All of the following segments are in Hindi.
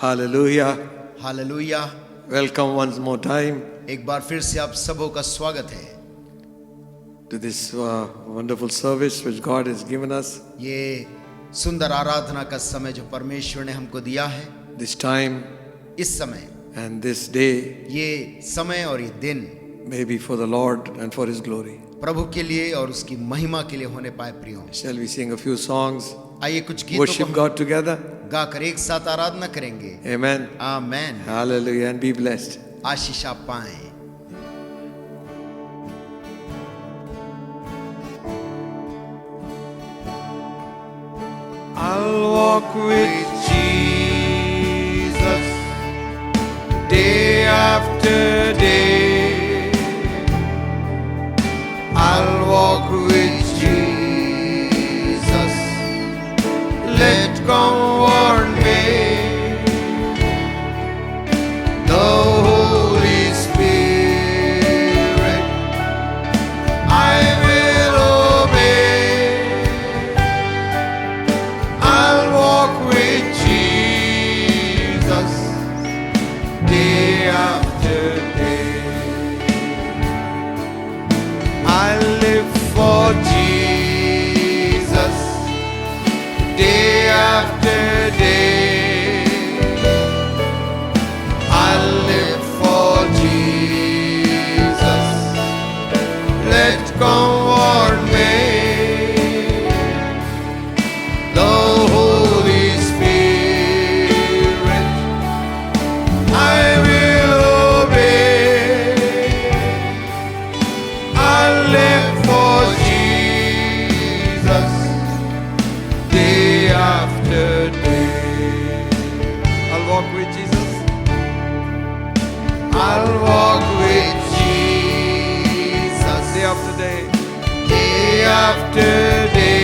Hallelujah. Hallelujah. Welcome once more time एक बार फिर से आप सबों का स्वागत है to this wonderful service which God has given us. ये सुंदर आराधना का समय जो परमेश्वर ने हमको दिया है। This time इस समय and this day ये समय और ये दिन may be for the Lord and for His glory. प्रभु के लिए और उसकी महिमा के लिए होने पाए। प्रियो, Shall we sing a few songs? आइए कुछ गीतों Worship को God together. गाकर एक साथ आराधना करेंगे। Amen. Amen. Hallelujah, and be blessed. आशीष आप पाएं। I'll walk with Jesus day after day. I'll walk with Jesus. Let come what may. The Holy Spirit I will obey. I'll walk with Jesus day after day. I'll live for Jesus day after day. I'll live for Jesus. Let come what may. The Holy Spirit I will obey. I'll live for Jesus day after day. I'll walk with Jesus. I'll walk with Jesus day after day. Day after day.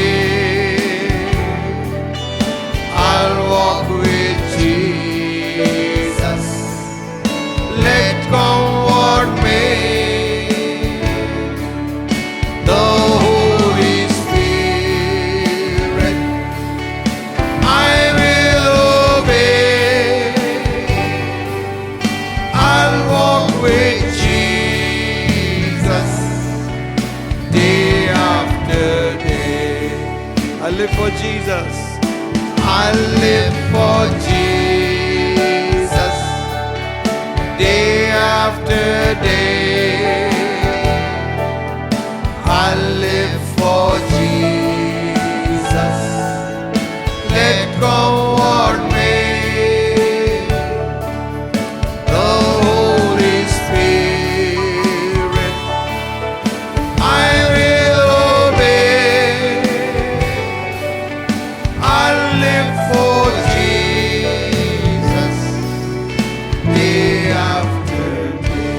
I'll walk with Jesus. Let come what may. The Holy Spirit I will obey. I'll walk with Jesus day after day. I live for Jesus. I live for Jesus day after day. I live for Jesus. Let come what may. The Holy Spirit I will obey. I'll live for Jesus day after day.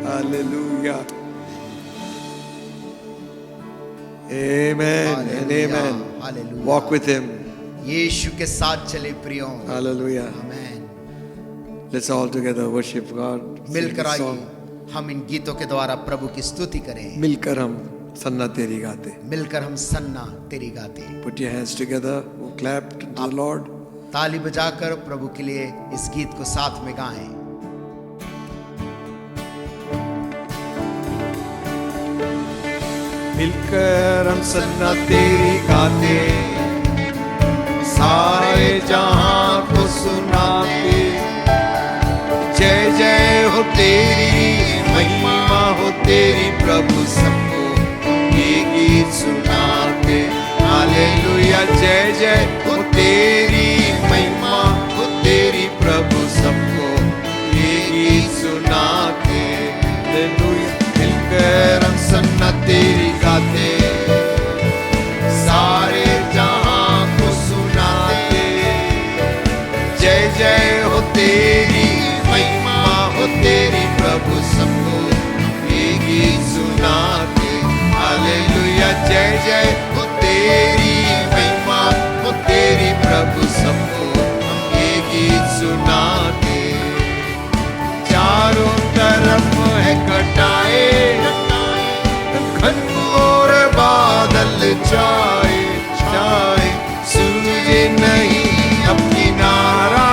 Hallelujah. Amen and amen. Hallelujah. Walk with Him. यीशु के साथ चले प्रियो। Hallelujah. Amen. Let's all together worship God. Sing मिलकर this आइए song. हम इन गीतों के द्वारा प्रभु की स्तुति करें। मिलकर हम सन्ना तेरी गाते. मिलकर हम सन्ना तेरी गाते। Put your hands together. Clap to the Lord. ताली बजाकर प्रभु के लिए इस गीत को साथ में गाएं। मिलकर हम सन्ना तेरी गाते. सारे जहां को सुनाते. जय जय हो तेरी, महिमा हो तेरी प्रभु, सबको ये गीत सुनाते. हालेलुया. जय जय हो तेरी, महिमा हो तेरी प्रभु, सबको ये गीत सुनाते. हालेलुया. मिलकर हम सन्ना तेरी गाते. सारे जहां को सुनाते. जय जय हो तेरी, महिमा हो तेरी प्रभु, सबको ये गीत सुनाते. हालेलुया. जय जय हो तेरी, महिमा हो तेरी प्रभु, सबको ये गीत सुनाते. चारों तरफ है कटाए, घनघोर बादल छाए छाए. सूझे नहीं अब किनारा,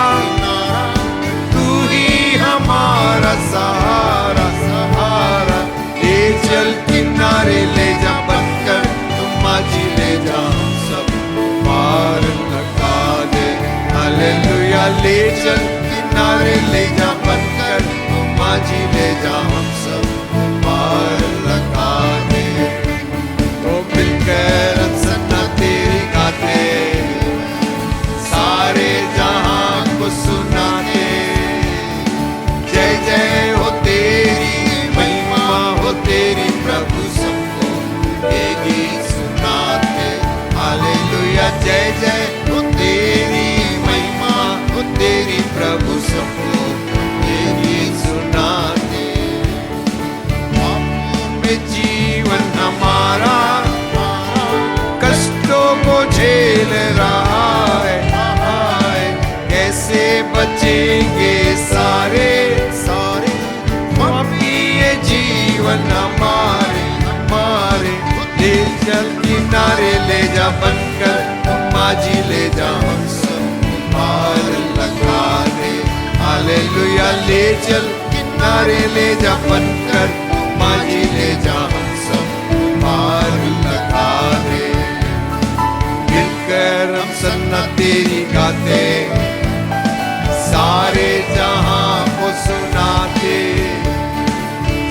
हालेलुया ले चल किनारे ले जा बनकर माझी ले जा हम सब पार लगा दे तो मिलकर सन्ना तेरी गाते सारे जहां को सुनाते जय जय हो तेरी महिमा हो तेरी प्रभु सबको ये गीत सुनाते हालेलुया जय जय हो तेरी महिमा हो तेरी प्रभु सबको ये गीत सुनाते पापों में जीवन हमारा कष्टों को झेल रहा है कैसे बचेंगे सारे सारे पापी ये जीवन हमारे ले चल किनारे ले जा बनकर माझी ले जा हम सब पार लगा दे हालेलुया ले चल किनारे ले जा बनकर माझी ले जा हम सब पार लगा दे मिलकर हम सन्ना तेरी गाते सारे जहां को सुनाते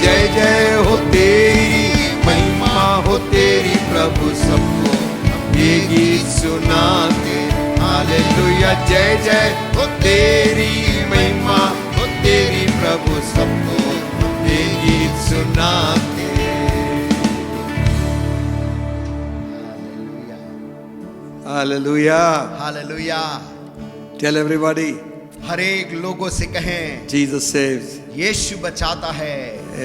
जय जय हो तेरी महिमा हो तेरी प्रभु सबको ये गीत सुनाते हालेलुया जय जय हो तेरी महिमा हो तेरी प्रभु सबको ये गीत सुनाते हालेलुया हालेलुया। टेल एवरीबॉडी हर एक लोगों से कहें जीसस सेव्स यीशु बचाता है।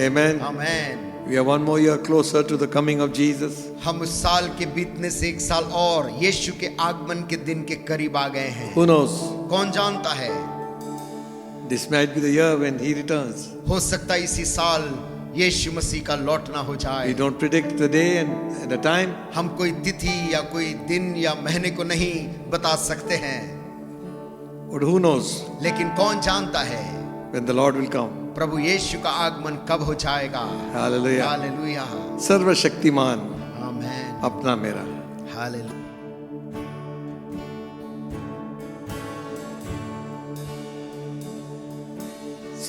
आमेन आमेन। We are one more year closer to the coming of Jesus. हम उस साल के बीतने से एक साल और यीशु के आगमन के दिन के करीब आ गए हैं। Who knows? कौन जानता है? This might be the year when He returns. हो सकता है इसी साल यीशु मसीह का लौटना हो जाए। We don't predict the day and the time. हम कोई तिथि या कोई दिन या महीने को नहीं बता सकते हैं, But who knows लेकिन कौन जानता है when the Lord will come? प्रभु यीशु का आगमन कब हो जाएगा। Hallelujah. हालेलुया। सर्वशक्तिमान आमेन। अपना मेरा। हालेलुया।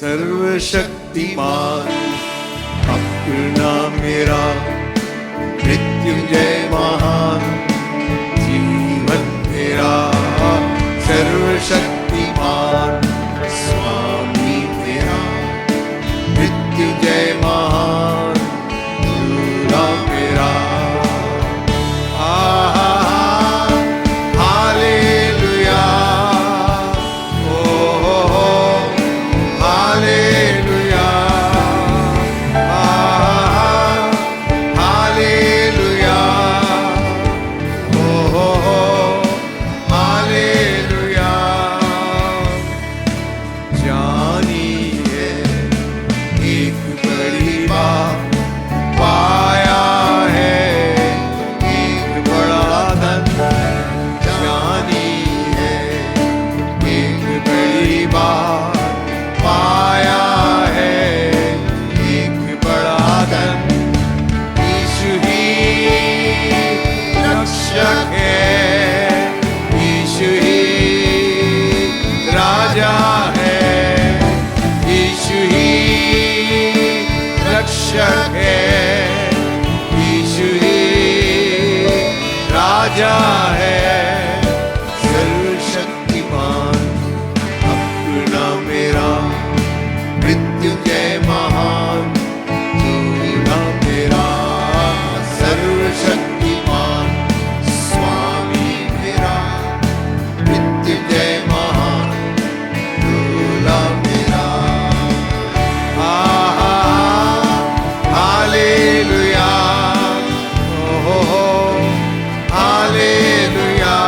सर्वशक्तिमान अपना मेरा मृत्युंजय महान जीवन मेरा सर्वशक्तिमान स्वामी मेरा मृत्युंजय महान दूरा मेरा hallelujah oh hallelujah hallelujah oh hallelujah जानिए एक बड़ी बात पाया है एक बड़ा धन जानिए एक बड़ी बात पाया है एक बड़ा धन यीशु ही रक्षक है यीशु ही राजा है यीशु ही रक्षक है यीशु ही राजा है सर्वशक्तिमान अपना मेरा मृत्युंजय महान दूरा मेरा सर्वशक्तिमान स्वामी मेरा मृत्युंजय महान दूरा मेरा hallelujah oh hallelujah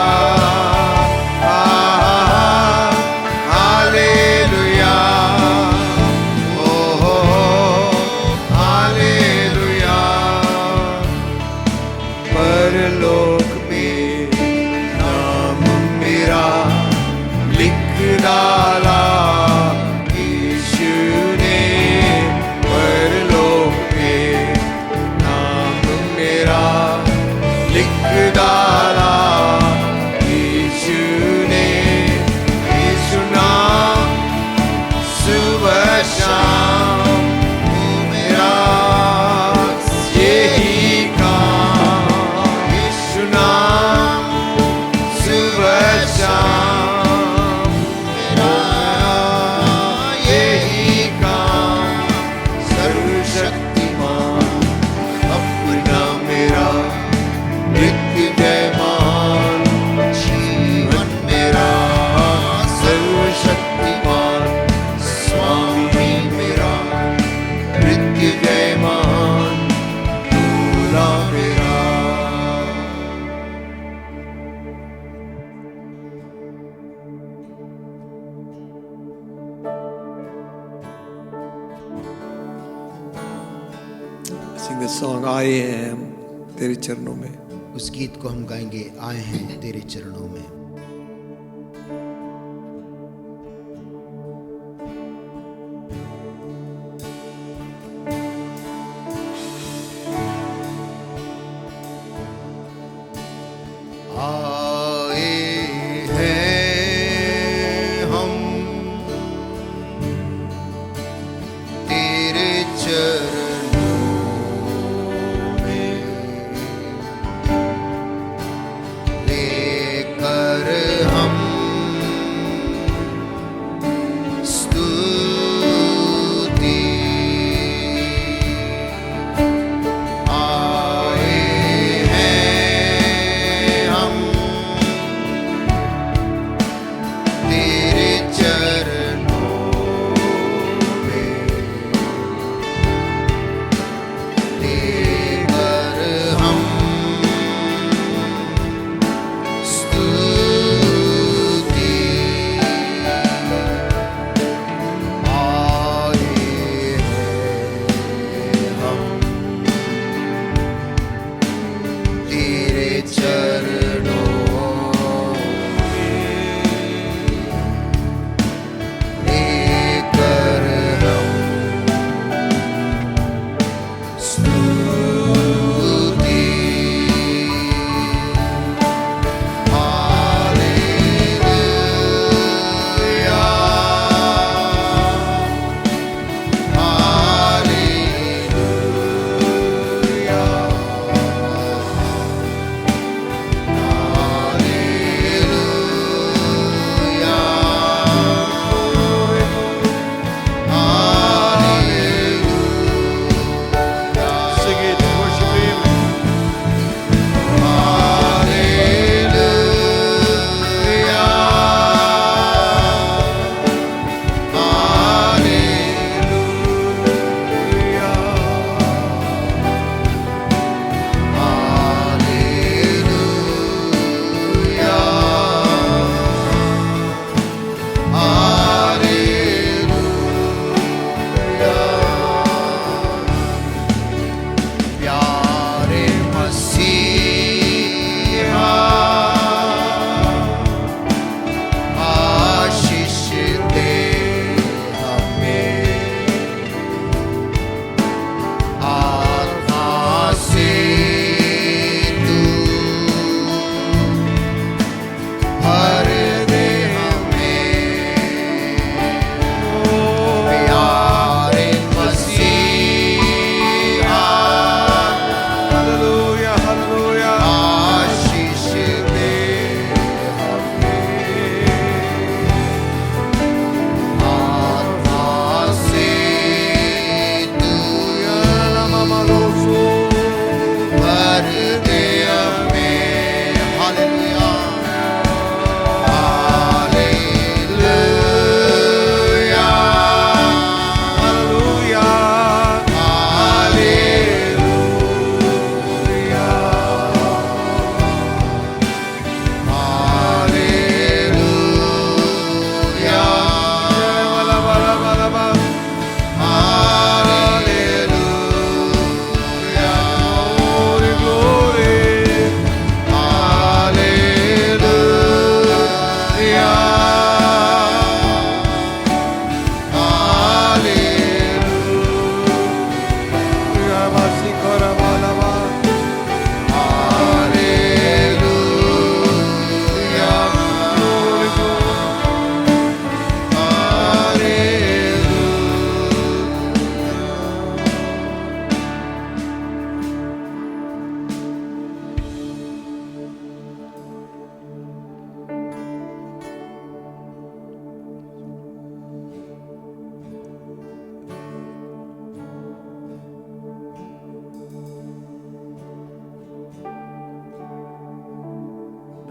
the song I Am तेरे चरणों में. उस गीत को हम गाएंगे, आए हैं तेरे चरणों में.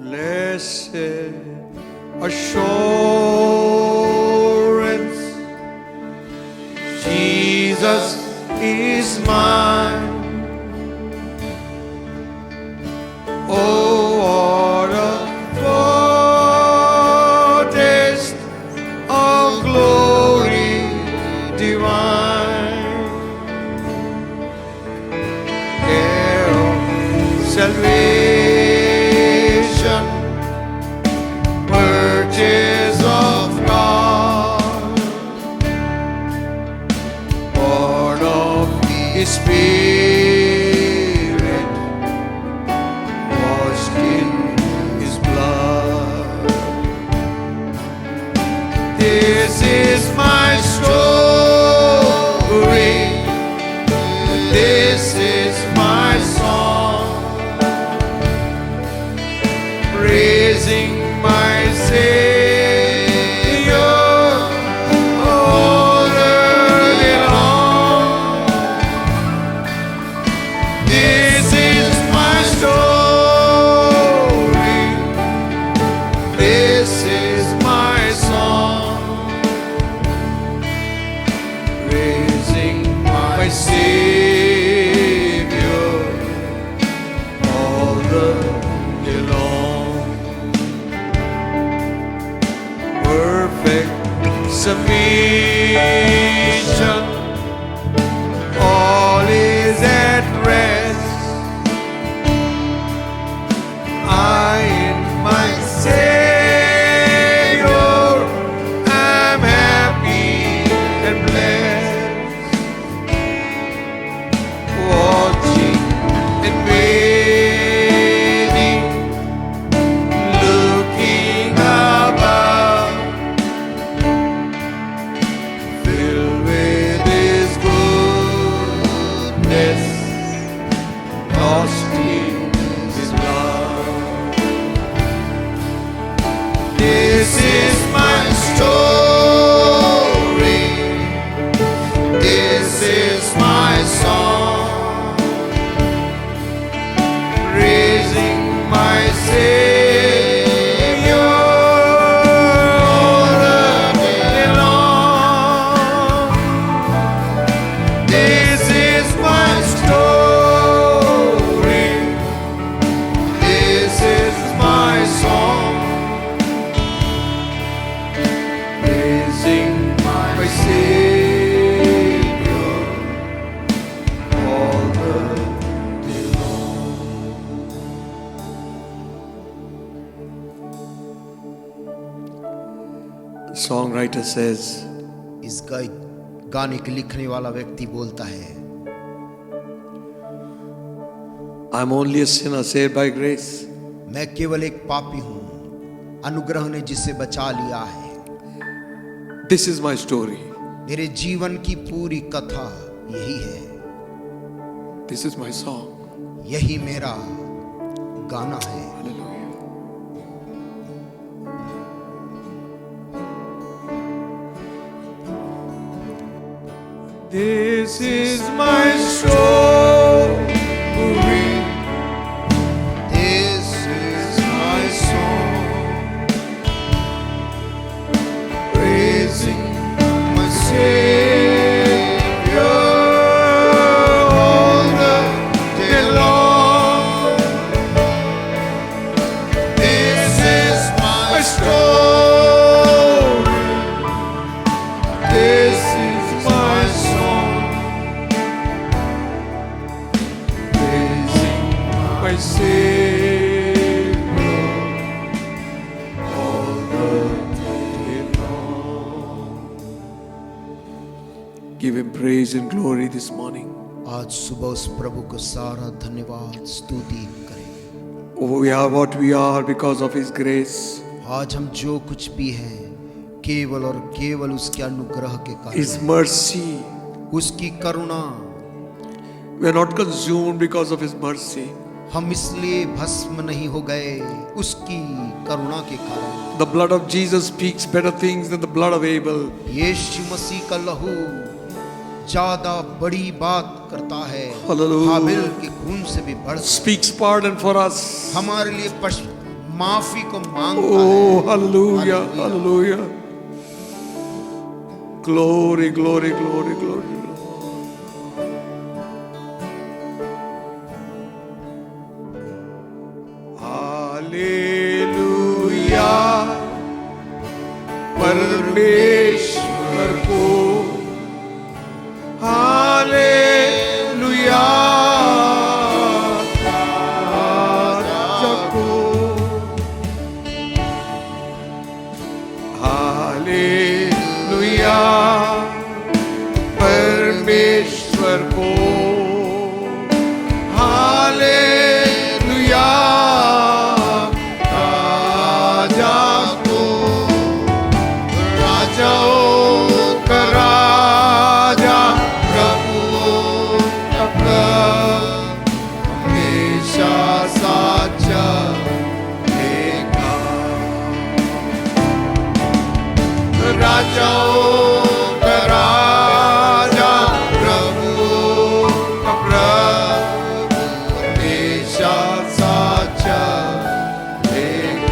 Blessed assurance, Jesus is mine. Oh, what a foretaste of glory divine. praising my Savior all the day long. This is my story. This is my song. Praising my Savior all the day long. Perfect submission, all is at rest. I in my Savior am happy and blessed. Watching and waiting, looking above, filled with His goodness, lost in His love. This is my story. This is my song. Praising my Savior all the day long. This is my story. This is my song. Praising my Savior all the day long. The songwriter says, इस गाने के लिखने वाला व्यक्ति बोलता है, I'm only a sinner saved by grace. मैं केवल एक पापी हूँ, अनुग्रह ने जिसे बचा लिया है। This is my story. मेरे जीवन की पूरी कथा यही है, This is my song. यही मेरा गाना है। Hallelujah. This is my story. This is my song, Praising my Savior all the day long. this is My my story. This is my song. Praising my Savior all the day long. Give Him praise and glory this morning. आज सुबह उस प्रभु को सारा धन्यवाद स्तुति करें। Oh, we are what we are because of His grace. आज हम जो कुछ भी हैं केवल और केवल उसके अनुग्रह के His कारण, mercy. उसकी करुणा। We are not consumed because of His mercy. हम इसलिए भस्म नहीं हो गए उसकी करुणा के कारण। The blood of Jesus speaks better things than the blood of Abel. यीशु मसीह का लहू ज्यादा बड़ी बात करता है, Hallelujah. हाबिल के खून से भी बढ़ Speaks pardon for us. हमारे लिए माफी को मांगता Oh, है। hallelujah, hallelujah. Glory, glory, glory, glory. Hallelujah. परमेश्वर को हालेलुया राजा को हालेलुया परमेश्वर को हालेलुया राजा को राजा राजाओं का राजा, प्रभु का प्रभु, हमेशा साचा रहेगा।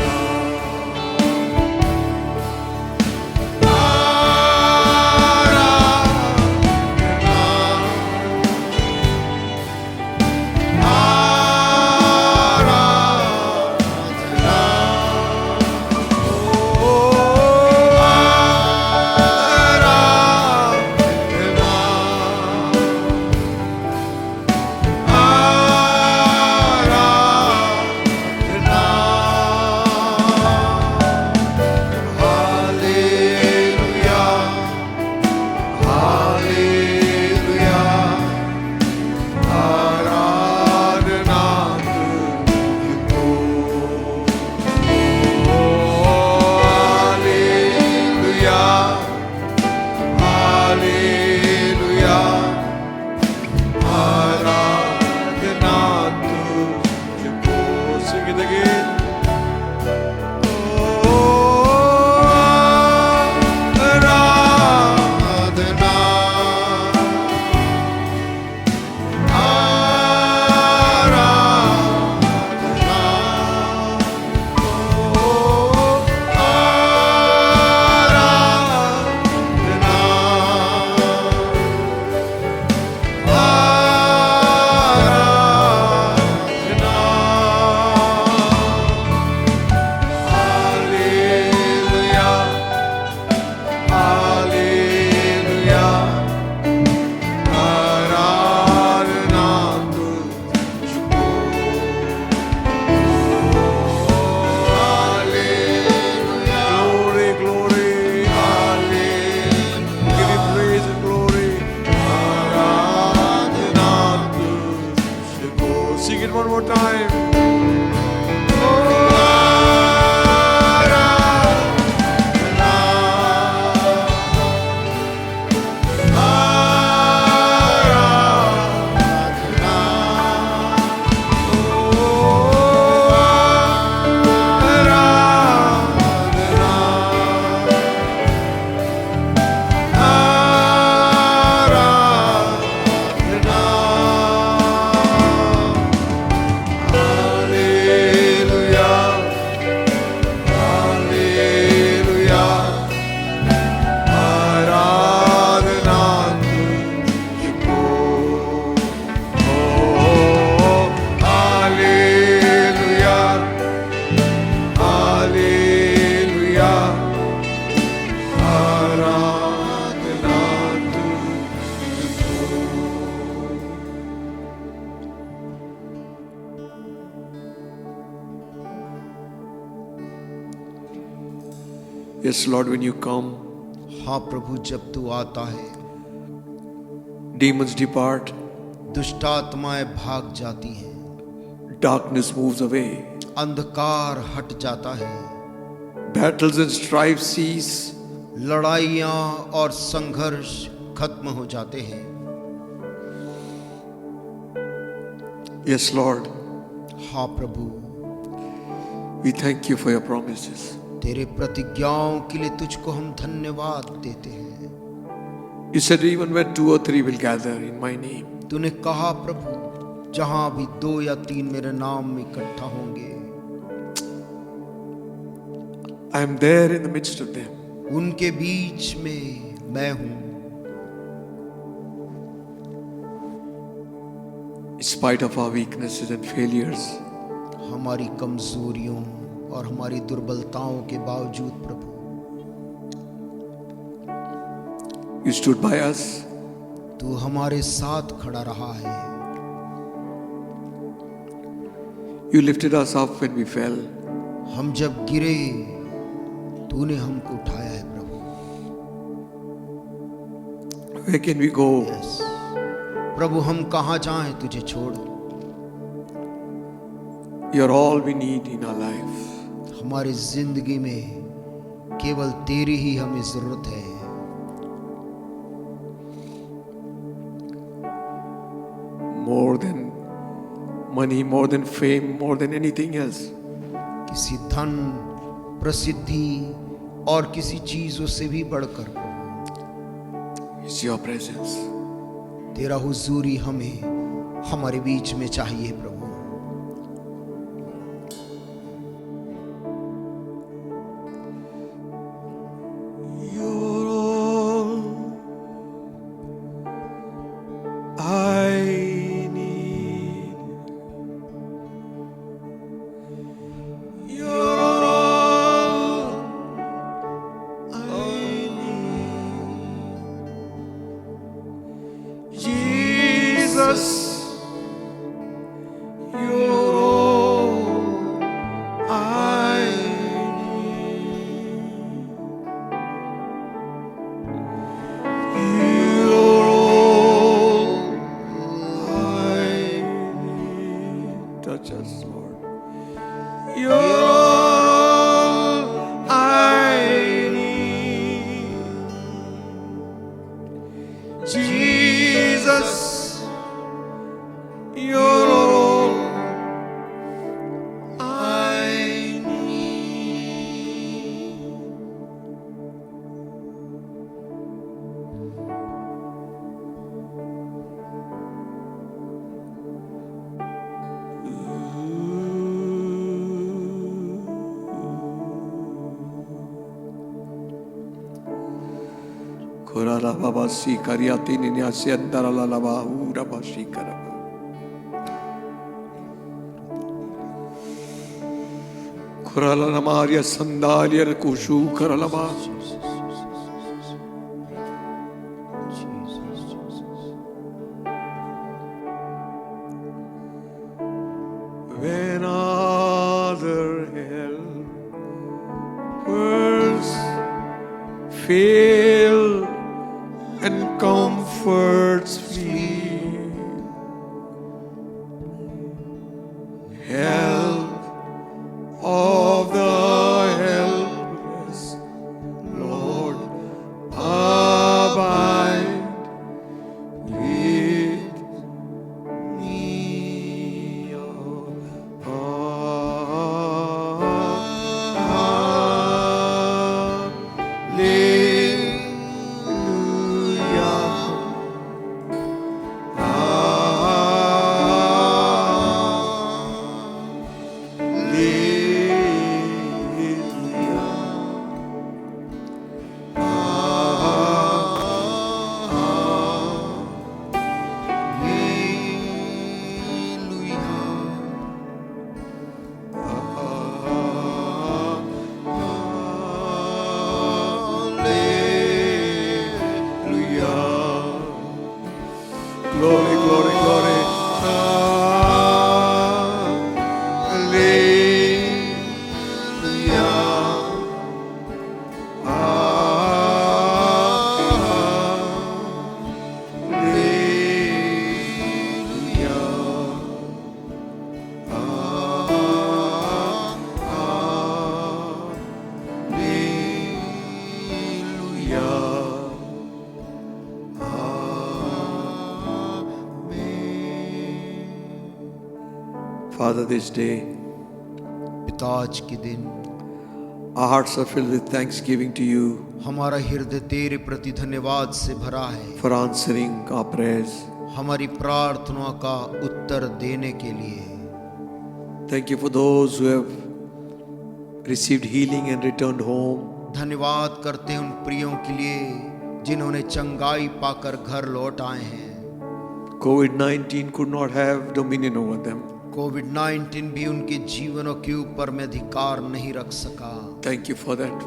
Sing it one more time. Yes, Lord, when you come, हाँ प्रभु, जब तू आता है demons depart, दुष्टात्माएं भाग जाती हैं, darkness moves away, अंधकार हट जाता है, battles and strife cease, लड़ाइयाँ और संघर्ष खत्म हो जाते हैं। yes, Lord, हाँ प्रभु, we thank you for your promises. तेरे प्रतिज्ञाओं के लिए तुझको हम धन्यवाद देते हैं। You said even where 2 or 3 will gather in my name, तूने कहा प्रभु, जहां भी 2 या 3 मेरे नाम में इकट्ठा होंगे, I am there in the midst of them. उनके बीच में मैं हूं। In spite of our weaknesses and failures, हमारी कमजोरियों और हमारी दुर्बलताओं के बावजूद प्रभु, you stood by us. तू हमारे साथ खड़ा रहा है। You lifted us up when we fell. हम जब गिरे, तूने हमको उठाया है प्रभु। Where can we go? Yes. प्रभु, हम कहाँ जाएं तुझे छोड़? You're all we need in our life. हमारी जिंदगी में केवल तेरी ही हमें जरूरत है। More than money, more than fame, more than anything else. किसी धन, प्रसिद्धि और किसी चीजों से भी बढ़कर It's your presence. तेरा हुजूरी हमें हमारे बीच में चाहिए प्रभु। You're all I need. You're all I need. Jesus, you're all I need. You're all I need. Touch us, Lord. You're all I need. Jesus, you're all I need. Korala baba si kariati ni asiandara la lava ura bashi karaba. Korala namaria sandalia kushu karalaba. When other helpers fail and comforts flee, help of the helpless, Lord, abide with me. Glory, glory, glory. Father, this day, पिता आज के दिन our hearts are filled with thanksgiving to you हमारा हृदय तेरे प्रति धन्यवाद से भरा है, for answering our prayers. हमारी प्रार्थनाओं का उत्तर देने के लिए। Thank you for those who have received healing and returned home. धन्यवाद करते हैं उन प्रियों के लिए जिन्होंने चंगाई पाकर घर लौट आए हैं। COVID-19 could not have dominion over them. कोविड-19 भी उनके जीवनों के ऊपर में अधिकार नहीं रख सका। Thank you for that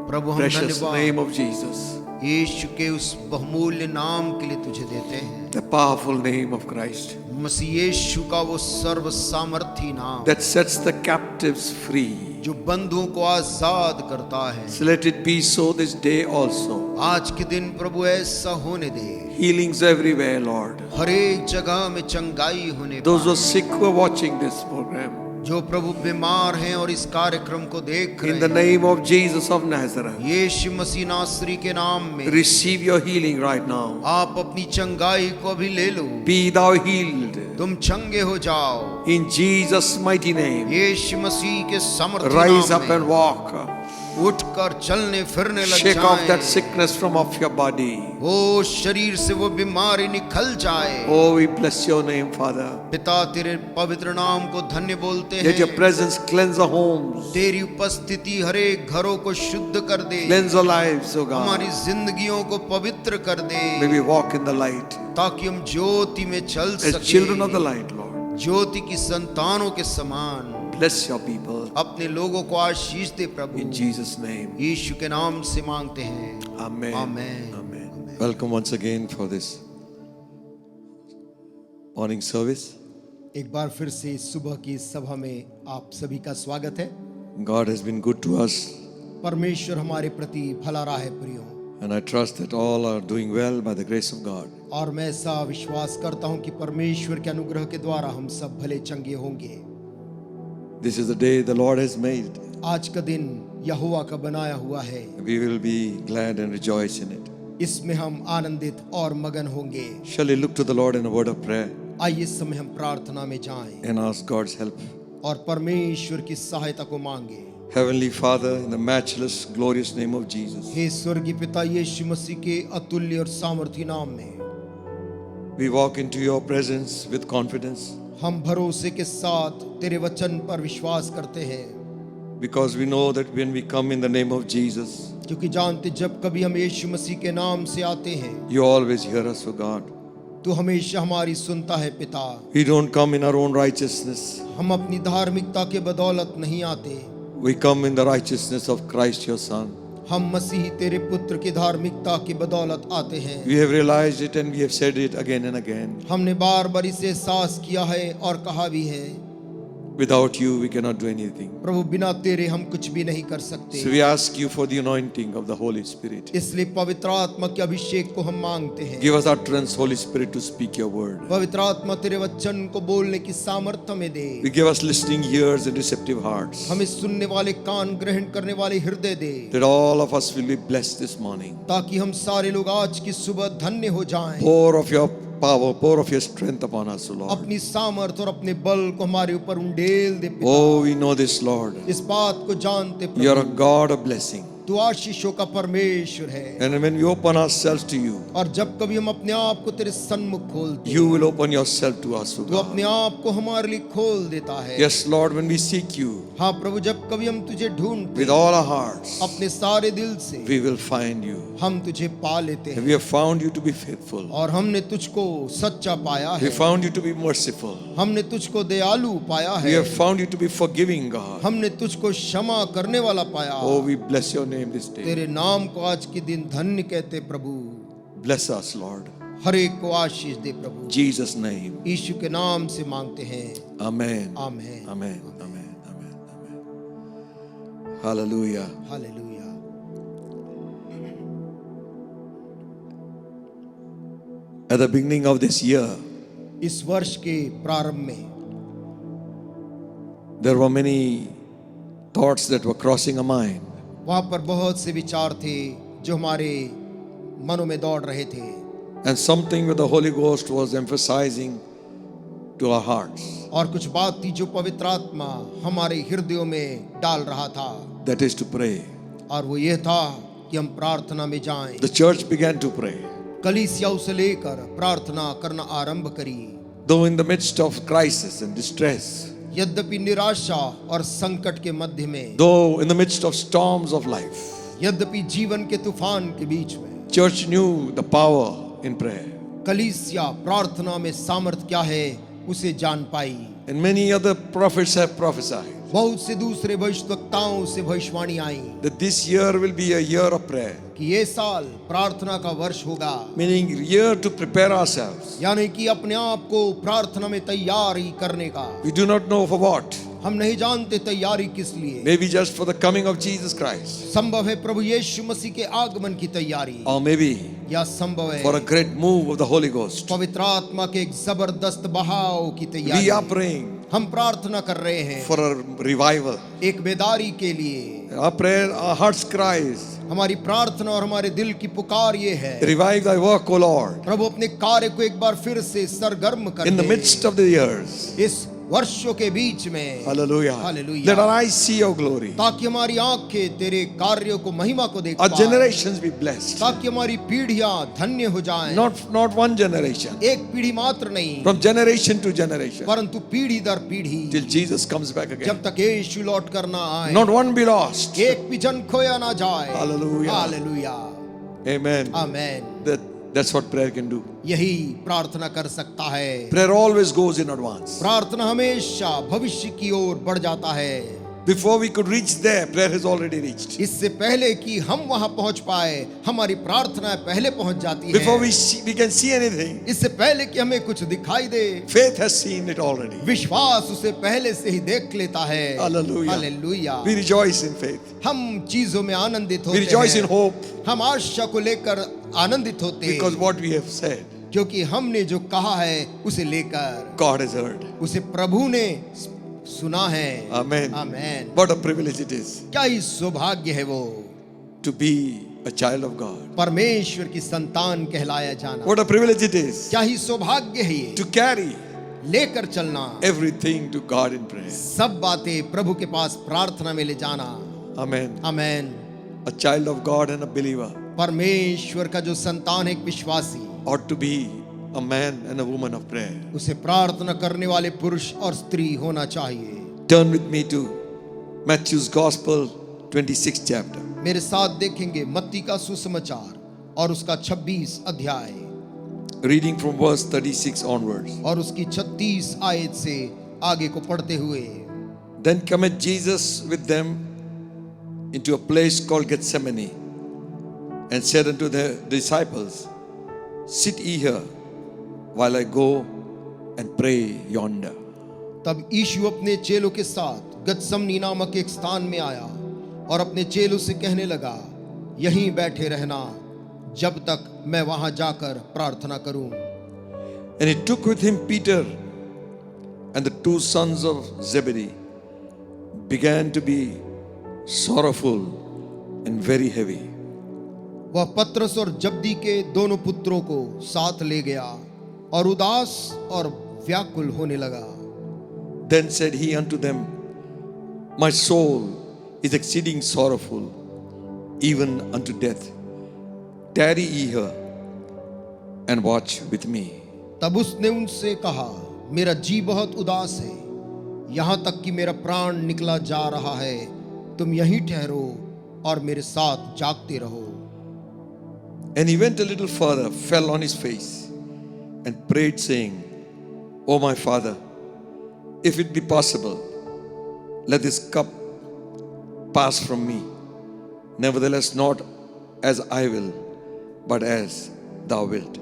प्रभु हम precious धन्यवाद name of Jesus, यीशु के उस बहुमूल्य नाम के लिए तुझे देते हैं, the powerful name of Christ मसीह यीशु का वो सर्व सामर्थी नाम that sets the captives free. जो बंधुओं को आजाद करता है। So let it be so this day also. आज के दिन प्रभु ऐसा होने दे, Healings everywhere, Lord. हर एक जगह में चंगाई होने Those who are पाए। sick who are watching this program, जो प्रभु बीमार हैं और इस कार्यक्रम को देख in the रहे हैं, name of Jesus of Nazareth, यीशु मसीह नासरी के नाम में receive your healing right now. आप अपनी चंगाई को अभी ले लो। Be thou healed तुम चंगे हो जाओ in Jesus' mighty name. यीशु मसीह के सामर्थी Rise नाम up में। and walk. उठकर चलने फिरने लग Shake off that जाएं। sickness from off your body. ओ शरीर से वो बीमारी निकल जाए। Oh, we bless your name, Father. पिता तेरे पवित्र नाम को धन्य बोलते हैं। Let your presence cleanse our homes, तेरी उपस्थिति हर एक घरों को शुद्ध कर दे। cleanse our lives, oh हमारी God. जिंदगियों को पवित्र कर दे, May we walk in the light ताकि हम ज्योति में चल as children of the सके, light, Lord. ज्योति की संतानों के समान। Bless your people. अपने लोगों को आशीष दे प्रभु, In Jesus' name. यीशु के नाम से मांगते हैं। Amen. Amen. Amen. Welcome once again for this morning service. एक बार फिर से सुबह की सभा में आप सभी का स्वागत है। God has been good to us, परमेश्वर हमारे प्रति भला रहा है प्रियो, and I trust that all are doing well by the grace of God. और मैं ऐसा विश्वास करता हूं कि परमेश्वर के अनुग्रह के द्वारा हम सब भले चंगे होंगे। This is the day the Lord has made. आज का दिन यहोवा का बनाया हुआ है, We will be glad and rejoice in it. इसमें हम आनंदित और मगन होंगे। Shall we look to the Lord in a word of prayer आइए इस समय हम प्रार्थना में जाएं and ask God's help? और परमेश्वर की सहायता को मांगे। Heavenly Father, in the matchless, glorious name of Jesus, हे स्वर्गीय पिता यीशु मसीह के अतुल्य और सामर्थी नाम में we walk into your presence with confidence हम भरोसे के साथ तेरे वचन पर विश्वास करते हैं, because we know that when we come in the name of Jesus, क्योंकि जानते जब कभी हम यीशु मसीह के नाम से आते हैं you always hear us, O God. तो हमेशा हमारी सुनता है पिता। We don't come in our own righteousness. हम अपनी धार्मिकता के बदौलत नहीं आते, We come in the righteousness of Christ, your Son. हम मसीह तेरे पुत्र की धार्मिकता की बदौलत आते हैं। We have realized it and we have said it again and again. हमने बार बार इसे एहसास किया है और कहा भी है, Without you, we cannot do anything. प्रभु बिना तेरे हम कुछ भी नहीं कर सकते। So we ask you for the anointing of the Holy Spirit. इसलिए पवित्र आत्मा के अभिषेक को हम मांगते हैं। Give us utterance, Holy Spirit, to speak your word. पवित्र आत्मा तेरे वचन को बोलने की सामर्थ्य में दे। We give us listening ears and receptive hearts. हमें सुनने वाले कान, ग्रहण करने वाले हृदय दे, That all of us will be blessed this morning. ताकि हम सारे लोग आज की सुबह धन्य हो जाएं। Pour of your power, pour of your strength upon us, O Lord. अपनी सामर्थ्य और अपने बल को हमारे ऊपर उंडेल दे पिता। Oh, we know this, Lord. इस बात को जानते You are a Prabhu, God of blessing. तू आशीषों का परमेश्वर है, And when we open ourselves to you, और जब कभी हम अपने आप को तेरे सन्मुख खोलते you will open yourself to us, O तू God. अपने आप को हमारे लिए खोल देता है। Yes, Lord, when we seek you हाँ प्रभु, जब कभी हम तुझे ढूंढते with all our hearts, अपने सारे दिल से, we will find you. हम तुझे पा लेते And हैं, we have found you to be faithful. और हमने तुझको सच्चा पाया We है, found you to be merciful. हमने तुझको दयालु पाया We है, have found you to be forgiving, God. हमने तुझको क्षमा करने वाला पाया। Oh, we bless your name this day. तेरे नाम को आज के दिन धन्य कहते प्रभु। Bless us, Lord. हर एक को आशीष दे प्रभु, Jesus' name. यीशु के नाम से मांगते हैं, Amen. Amen. Amen. Amen. Amen. Amen. Hallelujah. Hallelujah. At the beginning of this year, इस वर्ष के प्रारंभ में there were many thoughts that were crossing our mind. वहां पर बहुत से विचार थे जो हमारे मनों में दौड़ रहे थे, And something with the Holy Ghost was emphasizing to our hearts. और कुछ बात थी जो पवित्र आत्मा हमारे हृदयों में डाल रहा था, That is to pray. और वो ये था कि हम प्रार्थना में जाएं। The church began to pray. कलीसिया उसे लेकर प्रार्थना करना आरंभ करी। Though in the midst of crisis and distress, यद्यपि निराशा और संकट के मध्य में, though in the midst of storms of life, यद्यपि जीवन के तूफान के बीच में, church knew the power in prayer. कलीसिया प्रार्थना में सामर्थ क्या है उसे जान पाई। And many other prophets have prophesied बहुत से दूसरे भविष्यवक्ताओं से भविष्यवाणी आई that this year will be a year of prayer, कि ये साल प्रार्थना का वर्ष होगा, meaning year to prepare ourselves. यानी कि अपने आप को प्रार्थना में तैयारी करने का। We do not know for what. हम नहीं जानते तैयारी किस लिए, Maybe just for the coming of Jesus Christ, संभव है प्रभु यीशु मसीह के आगमन की तैयारी, or maybe या संभव for a है great move of the Holy Ghost. पवित्र आत्मा के एक जबरदस्त बहाव की We तैयारी। are praying हम प्रार्थना कर रहे हैं for a revival. एक बेदारी के लिए। Our prayer, our heart's cries, हमारी प्रार्थना और हमारे दिल की पुकार ये है, revive thy work, O Lord, प्रभु अपने कार्य को एक बार फिर से सरगर्म कर in the they. midst of the years. इस वर्षों के बीच में। Hallelujah. Hallelujah. Let our eyes see your glory. ताकि हमारी आंखें तेरे कार्यों को, महिमा को देख Our पाएं। generations be blessed. ताकि हमारी पीढ़ियां धन्य हो जाएं। Not one generation. एक पीढ़ी मात्र नहीं, From generation to generation. परंतु पीढ़ी दर पीढ़ी, Till Jesus comes back again. जब तक यीशु लौट कर ना आए। Not one be lost. एक भी जन खोया ना जाए। Hallelujah. Hallelujah. Amen. Amen. That's what prayer can do. यही प्रार्थना कर सकता है। Prayer always goes in advance. प्रार्थना हमेशा भविष्य की ओर बढ़ जाता है। Before we could reach there, prayer has already reached. इससे पहले कि हम वहां पहुंच पाए, हमारी प्रार्थना पहले पहुंच जाती है। Before we can see anything, इससे पहले कि हमें कुछ दिखाई दे, faith has seen it already. विश्वास उसे पहले से ही देख लेता है। Hallelujah. Hallelujah. We rejoice in faith. हम चीजों में आनंदित We होते rejoice in हैं। hope हम आशा को लेकर आनंदित होते हैं, because what we have said, क्योंकि हमने जो कहा है उसे लेकर God has heard. उसे प्रभु ने सुना है। Amen. Amen. What a privilege it is क्या ही सौभाग्य है वो, to be a child of God. परमेश्वर की संतान कहलाया जाना। What a privilege it is क्या ही सौभाग्य है ये, to carry लेकर चलना everything to God in prayer. सब बातें प्रभु के पास प्रार्थना में ले जाना। Amen. Amen. A child of God and a believer परमेश्वर का जो संतान है, एक विश्वासी, ought to be a man and a woman of prayer. उसे प्रार्थना करने वाले पुरुष और स्त्री होना चाहिए। Turn with me to Matthew's Gospel, 26th chapter. मेरे साथ देखेंगे मत्ती का सुसमाचार और उसका 26 अध्याय Reading from verse 36 onwards. और उसकी 36 आयत से आगे को पढ़ते हुए। Then cometh Jesus with them into a place called Gethsemane, and said unto the disciples, Sit ye here, while I go and pray yonder. तब यीशु अपने चेलों के साथ गतसमनी नामक एक स्थान में आया और अपने चेलों से कहने लगा, यहीं बैठे रहना जब तक मैं वहां जाकर प्रार्थना करूं। And he took with him Peter and the two sons of Zebedee, began to be sorrowful and very heavy. वह पतरस और जब्दी के दोनों पुत्रों को साथ ले गया और उदास और व्याकुल होने लगा। Then said he unto them, My soul is exceeding sorrowful, even unto death. Tarry ye here and watch with me. तब उसने उनसे कहा, मेरा जी बहुत उदास है, यहाँ तक कि मेरा प्राण निकला जा रहा है। तुम यहीं ठहरो और मेरे साथ जागते रहो। And he went a little further, fell on his face, and prayed, saying, O my Father, if it be possible, let this cup pass from me. Nevertheless, not as I will, but as thou wilt.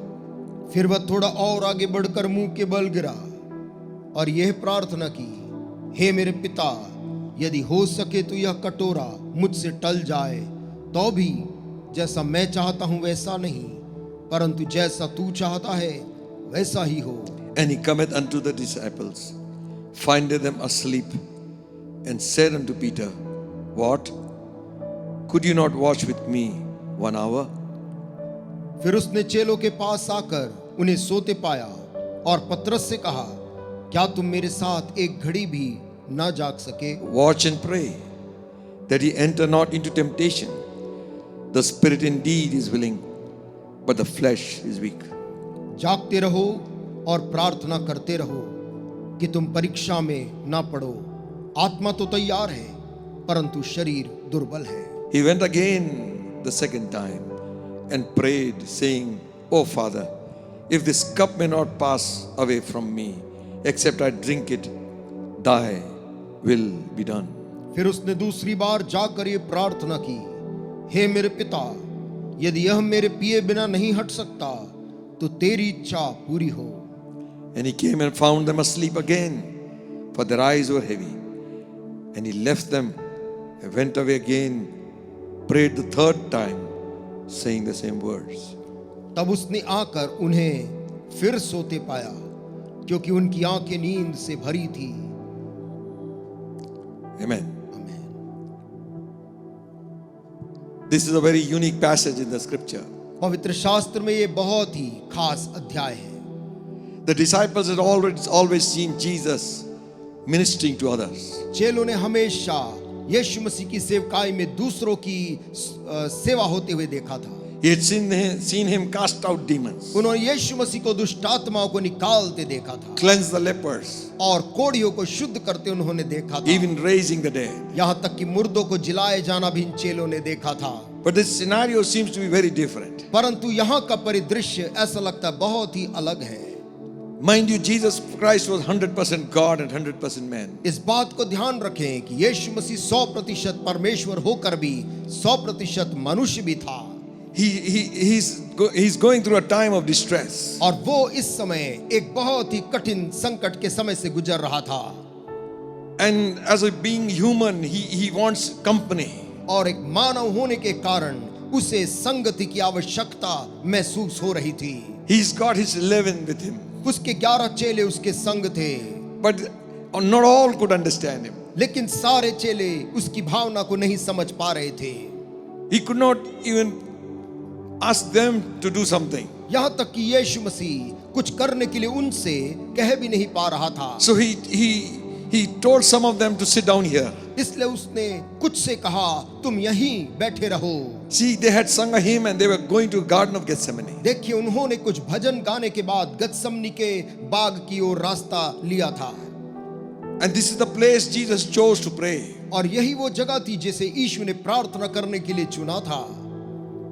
फिर वह थोड़ा और आगे बढ़कर मुंह के बल गिरा और यह प्रार्थना की, हे मेरे पिता, यदि हो सके तो यह कटोरा मुझसे टल जाए, तो भी जैसा मैं चाहता हूं वैसा नहीं, परंतु जैसा तू चाहता है वैसा ही हो। And he cometh unto the disciples, findeth them asleep, and said unto Peter, What? Could you not watch with me 1 hour? फिर उसने चेलों के पास आकर उन्हें सोते पाया और पतरस से कहा, क्या तुम मेरे साथ एक घड़ी भी ना जाग सके? Watch and pray, that ye enter not into temptation. The spirit indeed is willing, but the flesh is weak. जागते रहो और प्रार्थना करते रहो कि तुम परीक्षा में ना पड़ो। आत्मा तो तैयार है, परंतु शरीर दुर्बल है। He went again the second time and prayed, saying, O Father, if this cup may not pass away from me, except I drink it, thy will be done. फिर उसने दूसरी बार जाकर ये प्रार्थना की, हे मेरे पिता, यदि यह मेरे पिए बिना नहीं हट सकता, तो तेरी इच्छा पूरी हो। And he came and found them asleep again, for their eyes were heavy. And he left them and went away again, prayed the third time, saying the same words. तब उसने आकर उन्हें फिर सोते पाया, क्योंकि उनकी आंखें नींद से भरी थी। Amen. This is a very unique passage in the scripture. पवित्र शास्त्र में ये बहुत ही खास अध्याय है। The disciples had always seen Jesus ministering to others. चेलों ने हमेशा यीशु मसीह की सेवकाई में दूसरों की सेवा होते हुए देखा था। He had seen him cast out demons, उन्होंने यीशु मसीह को दुष्ट आत्माओं को निकालते देखा था cleanse the lepers, और कोढ़ियों को शुद्ध करते उन्होंने देखा था। even raising the dead. यहाँ तक कि मुर्दों को जिलाए जाना भी इन चेलों ने देखा था। But this scenario seems to be very different. परंतु यहाँ का परिदृश्य ऐसा लगता है बहुत ही अलग है। Mind you, Jesus Christ was 100% God and 100% man. इस बात को ध्यान रखें कि यीशु मसीह 100% परमेश्वर होकर भी 100% मनुष्य भी था। He's going through a time of distress. और वो इस समय एक बहुत ही कठिन संकट के समय से गुजर रहा था। And as a being human, he wants company. और एक मानव होने के कारण उसे संगति की आवश्यकता महसूस हो रही थी। He's got his 11 with him. उसके 11 चेले उसके संग थे। But not all could understand him. लेकिन सारे चेले उसकी भावना को नहीं समझ पा रहे थे। He could not even ask them to do something. यहाँ तक कि यीशु मसीह कुछ करने के लिए उनसे कह भी नहीं पा रहा था। So he told some of them to sit down here. इसलिए उसने कुछ से कहा तुम यहीं बैठे रहो। See, they had sung a hymn and they were going to Garden of Gethsemane. देखिए उन्होंने कुछ भजन गाने के बाद गतसमनी के बाग की ओर रास्ता लिया था। And this is the place Jesus chose to pray. और यही वो जगह थी जिसे यीशु ने प्रार्थना करने के लिए चुना था।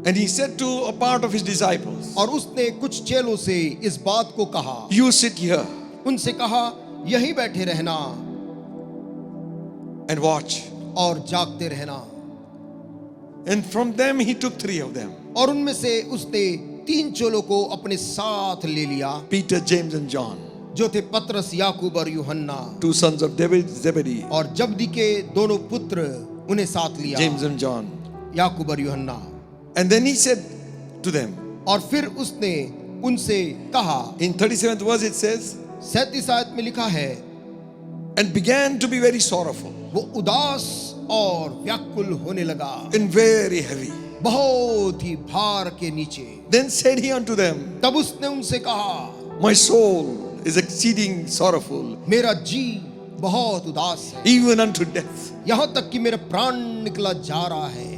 And he said to a part of his disciples, और उसने कुछ चेलों से इस बात को कहा, you sit here उनसे कहा यहीं बैठे रहना and watch. और जागते रहना। And from them he took 3 of them, और उनमें से उसने 3 चेलों को अपने साथ ले लिया, Peter, James and John, जो थे पतरस, याकूब और यूहन्ना। 2 sons of Zebedee, और जब्दी के दोनों पुत्र उन्हें साथ लिया, James and John. याकूब और यूहन्ना। And then he said to them, और फिर उसने उनसे कहा, in 37th verse it says, 37 आयत में लिखा है, and began to be very sorrowful वो उदास और व्याकुल होने लगा, and very heavy. बहुत ही भार के नीचे। Then said he unto them, तब उसने उनसे कहा, my soul is exceeding sorrowful, मेरा जी बहुत उदास है, even unto death. यहाँ तक कि मेरा प्राण निकला जा रहा है।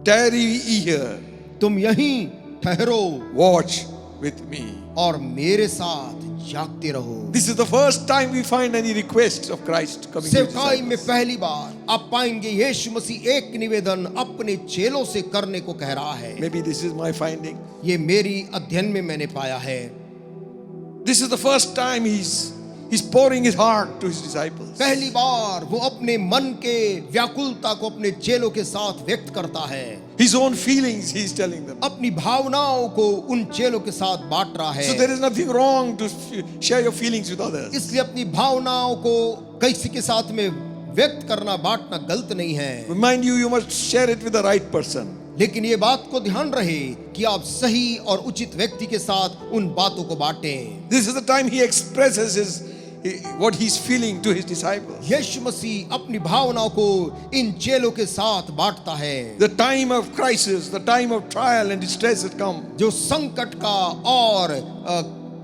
Tarry ye here, तुम यहीं ठहरो watch with me. और मेरे साथ जागते रहो। This is the first time we find any request of Christ coming to his सेवकाई में disciples. पहली बार आप पाएंगे यीशु मसीह एक निवेदन अपने चेलों से करने को कह रहा है। Maybe this is my finding. ये मेरी अध्ययन में मैंने पाया है। This is the first time he's pouring his heart to his disciples. पहली बार वो अपने मन के व्याकुलता को अपने चेलों के साथ व्यक्त करता है। His own feelings he is telling them. अपनी भावनाओं को उन चेलों के साथ बांट रहा So है। there is nothing wrong to share your feelings with others. इसलिए अपनी भावनाओं को किसी के साथ में व्यक्त करना, बांटना गलत नहीं है। Remind you, you must share it with the right person. लेकिन ये बात को ध्यान रहे कि आप सही और उचित व्यक्ति के साथ उन बातों को बांटें। This is the time he expresses what he's feeling to his disciples. यीशु मसीह अपनी भावनाओं को इन चेलों के साथ बांटता है। The time of crisis, the time of trial and distress had come. जो संकट का और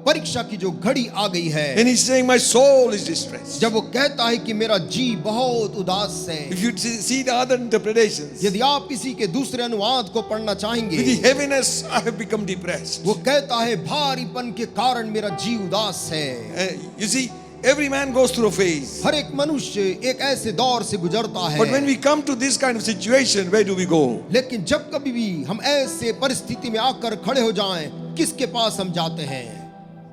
परीक्षा की जो घड़ी आ गई है, And he's saying, my soul is distressed. जब वो कहता है कि मेरा जी बहुत उदास है। If you see the other interpretations, यदि आप इसी के दूसरे अनुवाद को पढ़ना चाहेंगे, with the heaviness I have become depressed. वो कहता है भारीपन के कारण मेरा जी उदास है। You see, every man goes through a phase. हर एक मनुष्य एक ऐसे दौर से गुजरता है। But when we come to this kind of situation, where do we go? लेकिन जब कभी भी हम ऐसे परिस्थिति में आकर खड़े हो जाएं, किसके पास हम जाते हैं?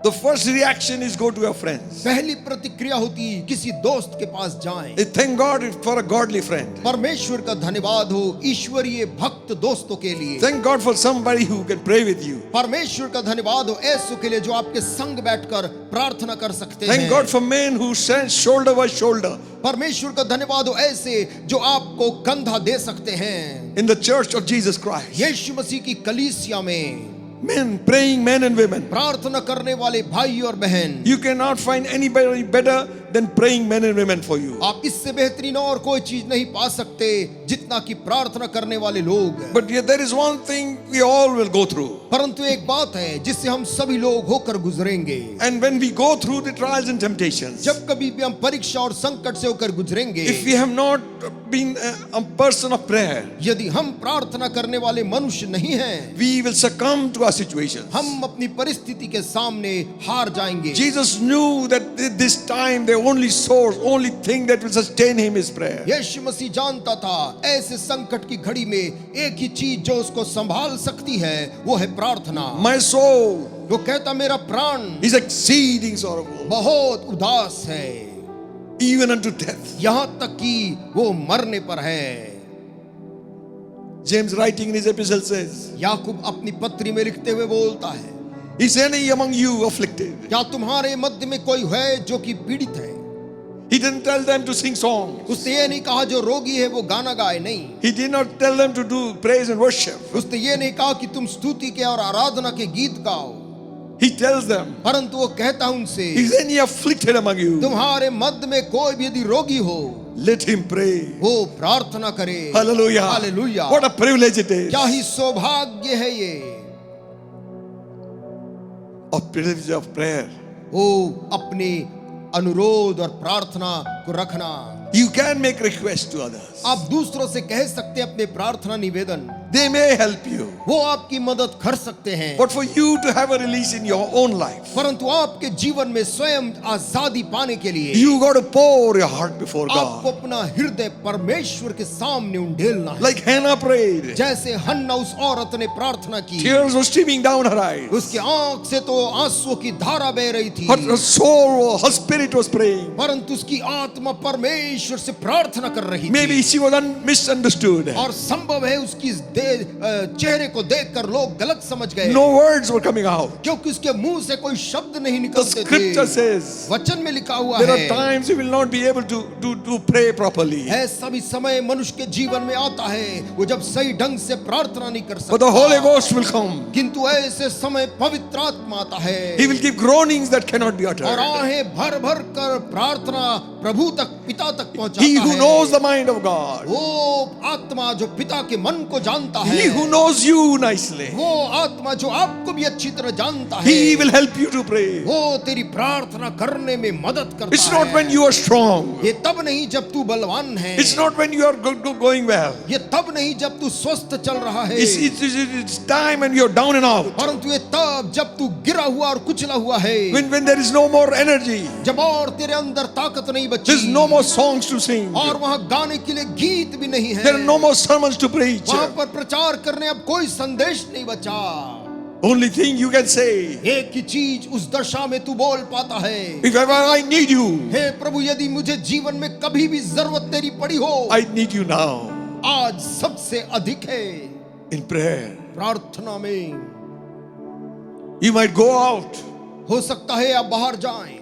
The first reaction is go to your friends. पहली प्रतिक्रिया होती किसी दोस्त के पास जाएं। Thank God for a godly friend. परमेश्वर का धन्यवाद हो ईश्वरीय भक्त दोस्तों के लिए। Thank God for somebody who can pray with you. परमेश्वर का धन्यवाद हो ऐसों के लिए जो आपके संग बैठकर प्रार्थना कर सकते हैं। Thank God for men who stand shoulder by shoulder. परमेश्वर का धन्यवाद हो ऐसे जो आपको कंधा दे सकते हैं। In the church of Jesus Christ. यीशु मसीह की कलीसिया में Men, praying men and women. प्रार्थना करने वाले भाई और बहन। You cannot find anybody better than praying men and women for you. आप इससे बेहतरीन और कोई चीज नहीं पा सकते जितना कि प्रार्थना करने वाले लोग। But yet there is one thing we all will go through. परंतु एक बात है जिससे हम सभी लोग होकर गुजरेंगे। And when we go through the trials and temptations, जब कभी भी हम परीक्षा और संकट से होकर गुजरेंगे, if we have not been a person of prayer, यदि हम प्रार्थना करने वाले मनुष्य नहीं हैं, we will succumb to our situations. हम अपनी परिस्थिति के सामने हार जाएंगे। Jesus knew that this time the only source, only thing that will sustain him is prayer. यीशु मसीह जानता था ऐसे संकट की घड़ी में एक ही चीज जो उसको संभाल सकती है वो है प्रार्थना। My soul वो कहता मेरा प्राण is exceeding sorrowful, बहुत उदास है, even unto death. यहां तक कि वो मरने पर है। James writing in his epistle says, याकूब अपनी पत्री में लिखते हुए बोलता है, is any among you afflicted? क्या तुम्हारे मध्य में कोई है जो कि पीड़ित है? He didn't tell them to sing songs. उसने ये नहीं कहा जो रोगी है वो गाना गाए, नहीं। He did not tell them to do praise and worship. उसने ये नहीं कहा कि तुम स्तुति के और आराधना के गीत गाओ, He tells them, परंतु वो कहता उनसे, is any afflicted among you? तुम्हारे मध्य में कोई भी यदि रोगी हो, Let him pray. वो प्रार्थना करे। Hallelujah. Hallelujah. What a privilege it is. क्या ही सौभाग्य है ये, Of privilege of prayer. वो अपने अनुरोध और प्रार्थना को रखना। You can make requests to others. आप दूसरों से कह सकते हैं अपने प्रार्थना निवेदन, They may help you. वो आपकी मदद कर सकते हैं। But for you to have a release in your own life, परंतु आपके जीवन में स्वयं आजादी पाने के लिए you got to pour your heart before आपको God. अपना हृदय परमेश्वर के सामने उंडेलना है। Like Hannah prayed. जैसे हन्ना उस औरत ने प्रार्थना की, Tears were streaming down her eyes. उसके आंख से तो आंसुओं की धारा बह रही थी, Her soul, her spirit was praying. परंतु उसकी आत्मा परमेश्वर से प्रार्थना कर रही Maybe थी। she was misunderstood. और संभव है उसकी चेहरे को देखकर लोग गलत समझ गए, No words were coming out. क्योंकि उसके मुंह से कोई शब्द नहीं The निकलते scripture थे। says वचन में लिखा हुआ there are है, times you will not be able to pray properly. ऐसा भी समय मनुष्य के जीवन में आता है वो जब सही ढंग से प्रार्थना नहीं कर But the Holy सकता, Ghost will come. किंतु ऐसे समय पवित्र आत्मा आता है He will give groanings that cannot be और uttered. आहें भर भर कर प्रार्थना प्रभु तक, पिता तक पहुंचाता He who है। knows the mind of God. वो आत्मा जो पिता के मन को जानता है, He who knows you nicely. वो आत्मा जो आपको भी अच्छी तरह जानता है, He will help you to pray. वो तेरी प्रार्थना करने में मदद करता It's not है। when you are strong. ये तब नहीं jab तू बलवान है, It's not when you are going well. ये तब नहीं जब तू स्वस्थ चल रहा है, It's time when you're down and out. परंतु ये तब जब तू गिरा हुआ और कुचला हुआ है, When there is no more energy. जब और तेरे अंदर ताकत नहीं बची, There's no more songs to sing. और वहां गाने के लिए गीत भी नहीं है, There are no more sermons to preach. वहां पर प्रचार करने अब कोई संदेश नहीं बचा। Only thing you can say, एक ही चीज उस दशा में तू बोल पाता है, if ever I need you, हे प्रभु यदि मुझे जीवन में कभी भी जरूरत तेरी पड़ी हो, I need you now. आज सबसे अधिक है In prayer. प्रार्थना में। You might go out, हो सकता है आप बाहर जाएं,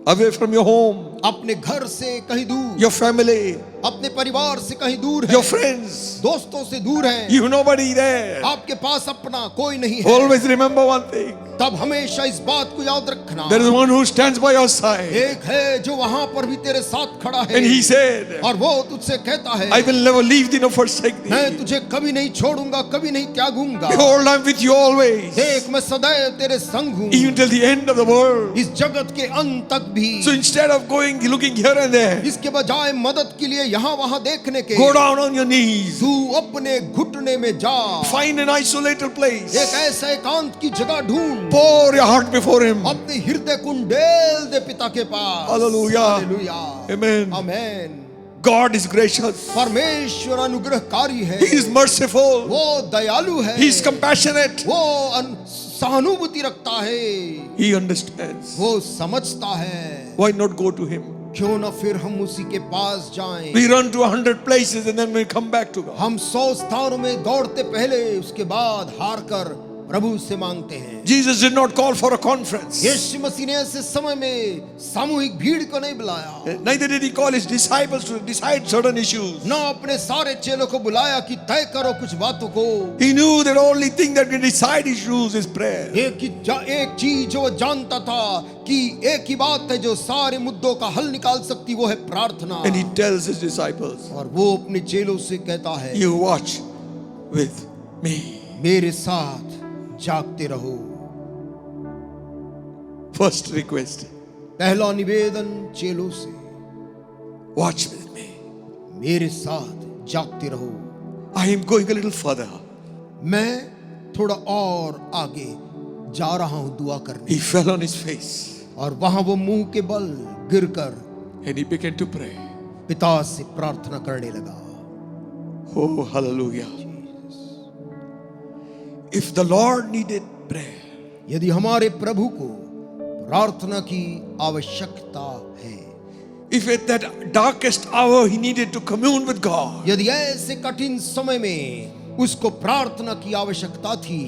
away from your home, अपने घर से कहीं दूर, your family, अपने परिवार से कहीं दूर है, your friends. दोस्तों से दूर है, You have nobody there. आपके पास अपना कोई नहीं है। Always remember one thing. तब हमेशा इस बात को याद रखना, There is one who stands by your side. एक है जो वहां पर भी तेरे साथ खड़ा है, And he said, और वो तुझसे कहता है, I will never leave thee nor forsake मैं thee. तुझे कभी नहीं छोड़ूंगा, कभी नहीं त्यागूंगा। Behold, I am with you always, देख मैं सदैव तेरे संग हूँ, even till the end of the world. इस जगत के अंत तक भी। So instead of looking here and there, इसके बजाय मदद के लिए यहाँ वहाँ देखने के, go down on your knees. तू अपने घुटने में जा, Find an isolated place. एक ऐसा एकांत की जगह ढूंढ, Pour your heart before him. अपने हृदय को डेल दे पिता के पास। Hallelujah. Hallelujah. Amen. Amen. God is gracious. परमेश्वर अनुग्रहकारी है, He is merciful. वो दयालु है, He is compassionate. वो सहानुभूति रखता है, He understands. वो समझता है। Why not go to him? क्यों ना फिर हम उसी के पास जाएं। We run to 100 places and then we come back to God. हम 100 स्थानों में दौड़ते पहले उसके बाद हार कर प्रभु से मांगते हैं। Jesus did not call for a conference. यीशु मसीह ने ऐसे समय में सामूहिक भीड़ को नहीं बुलाया, Neither did he call his disciples to decide certain issues. न अपने सारे चेलों को बुलाया कि तय करो कुछ बातों को। He knew that the only thing that can decide issues is prayer. एक चीज जो वो जानता था कि एक ही बात है जो सारे मुद्दों का हल निकाल सकती, वो है प्रार्थना। And he tells his disciples, और वो अपने चेलों से कहता है, you watch with me. मेरे साथ जागते रहो। First request, पहला निवेदन चेलों से, watch with me. मेरे साथ जागते रहो। I am going a little further. मैं थोड़ा और आगे जा रहा हूं दुआ करने। He fell on his face और वहां वो मुंह के बल गिरकर and he began to pray. पिता से प्रार्थना करने लगा। Oh, hallelujah. If the Lord needed prayer, यदि हमारे प्रभु को प्रार्थना की आवश्यकता है, if at that darkest hour he needed to commune with God, यदि ऐसे कठिन समय में उसको प्रार्थना की आवश्यकता थी,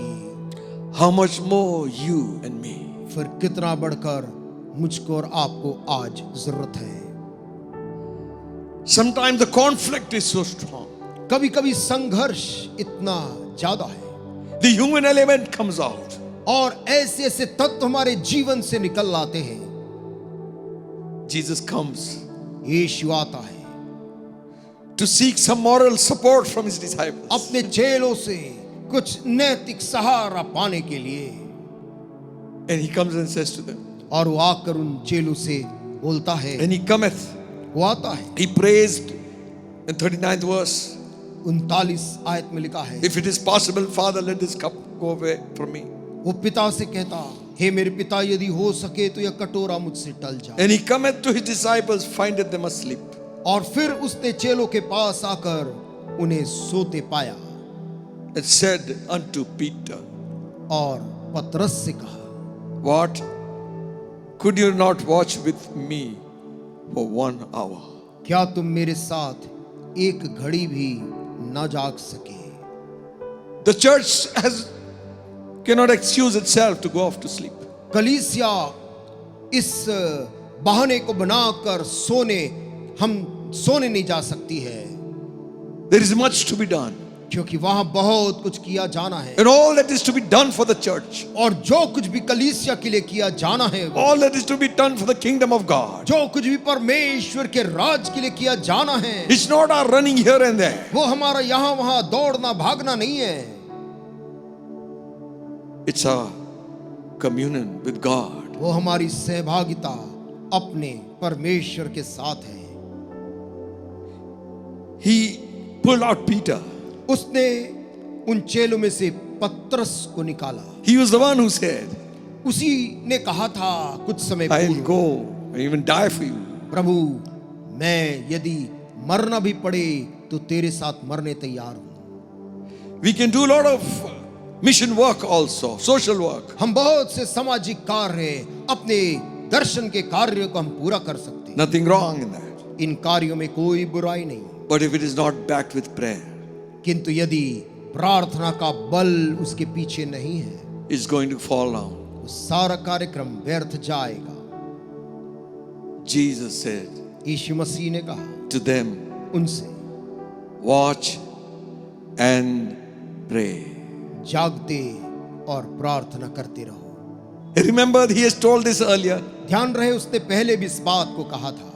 how much more you and me? फिर कितना बढ़कर मुझको और आपको आज जरूरत है। Sometimes the conflict is so strong. कभी कभी संघर्ष इतना ज्यादा है The human element comes out. और ऐसे ऐसे तत्व हमारे जीवन से निकल आते हैं। Jesus comes यीशु आता है to seek some moral support from his disciples. अपने चेलों से कुछ नैतिक सहारा पाने के लिए, And he comes and says to them, और वो आकर उन चेलों से बोलता है। and he cometh, वो आता है। he praised in 39th verse, 39 आयत में लिखा है, if it is possible, Father, let this cup go away from me. वो पिता से कहता, हे मेरे पिता, यदि हो सके तो यह कटोरा मुझसे टल जाए। And he cometh to his disciples, findeth them asleep. और फिर उसने चेलों के पास आकर उन्हें सोते पाया And said unto Peter, और पतरस से कहा, what? Could you not watch with me for 1 hour? क्या तुम मेरे साथ एक घड़ी भी न जाग सके? The church cannot excuse itself to go off to sleep. कलीसिया इस बहाने को बनाकर हम सोने नहीं जा सकती है, There is much to be done. क्योंकि वहां बहुत कुछ किया जाना है। And all that is to be done for the church, और जो कुछ भी कलीसिया के लिए किया जाना है, all that is to be done for the kingdom of God, जो कुछ भी परमेश्वर के राज के लिए किया जाना है, it's not our running here and there. वो हमारा यहाँ वहां दौड़ना भागना नहीं है, It's our communion with God. वो हमारी सहभागिता अपने परमेश्वर के साथ है। He pulled out Peter. उसने उन चेलों में से पतरस को निकाला। He was the one who said, उसी ने कहा था कुछ समय I'll पूर्व, go and even die for you. प्रभु, मैं यदि मरना भी पड़े तो तेरे साथ मरने तैयार हूं। We can do a lot of mission work also, social work. हम बहुत से सामाजिक कार्य, अपने दर्शन के कार्य को हम पूरा कर सकते हैं। Nothing wrong in that. इन कार्यों में कोई बुराई नहीं, But if it is not backed with prayer, किंतु यदि प्रार्थना का बल उसके पीछे नहीं है, it's going to fall down. वो सारा कार्यक्रम व्यर्थ जाएगा। Jesus said यीशु मसीह ने कहा to them, उनसे, watch and pray. जागते और प्रार्थना करते रहो। Remember, he has told this earlier ध्यान रहे, उसने पहले भी इस बात को कहा था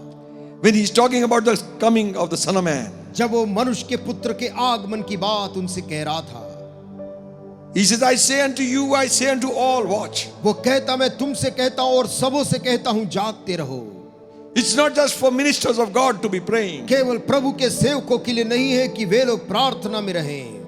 when he's talking about the coming of the Son of Man. जब वो मनुष्य के पुत्र के आगमन की बात उनसे कह रहा था। He says, I say unto you, I say unto all, watch. वो कहता, मैं तुमसे कहता हूं और सबों से कहता हूं, जागते रहो। It's not just for ministers of God to be praying. केवल प्रभु के सेवकों के लिए नहीं है कि वे लोग प्रार्थना में रहें,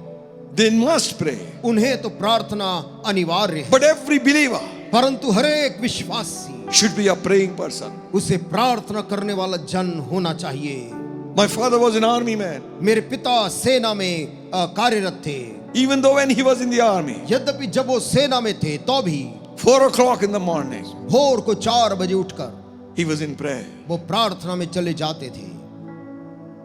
They must pray. उन्हें तो प्रार्थना अनिवार्य है, But every believer परंतु हर एक विश्वासी should be a praying person. उसे प्रार्थना करने वाला जन होना चाहिए। My father was an army man. मेरे पिता सेना में कार्यरत थे। Even though when he was in the army, यद्यपि जब वो सेना में थे तो भी 4 o'clock in the morning, भोर को 4 बजे उठकर he was in prayer. वो प्रार्थना में चले जाते थे।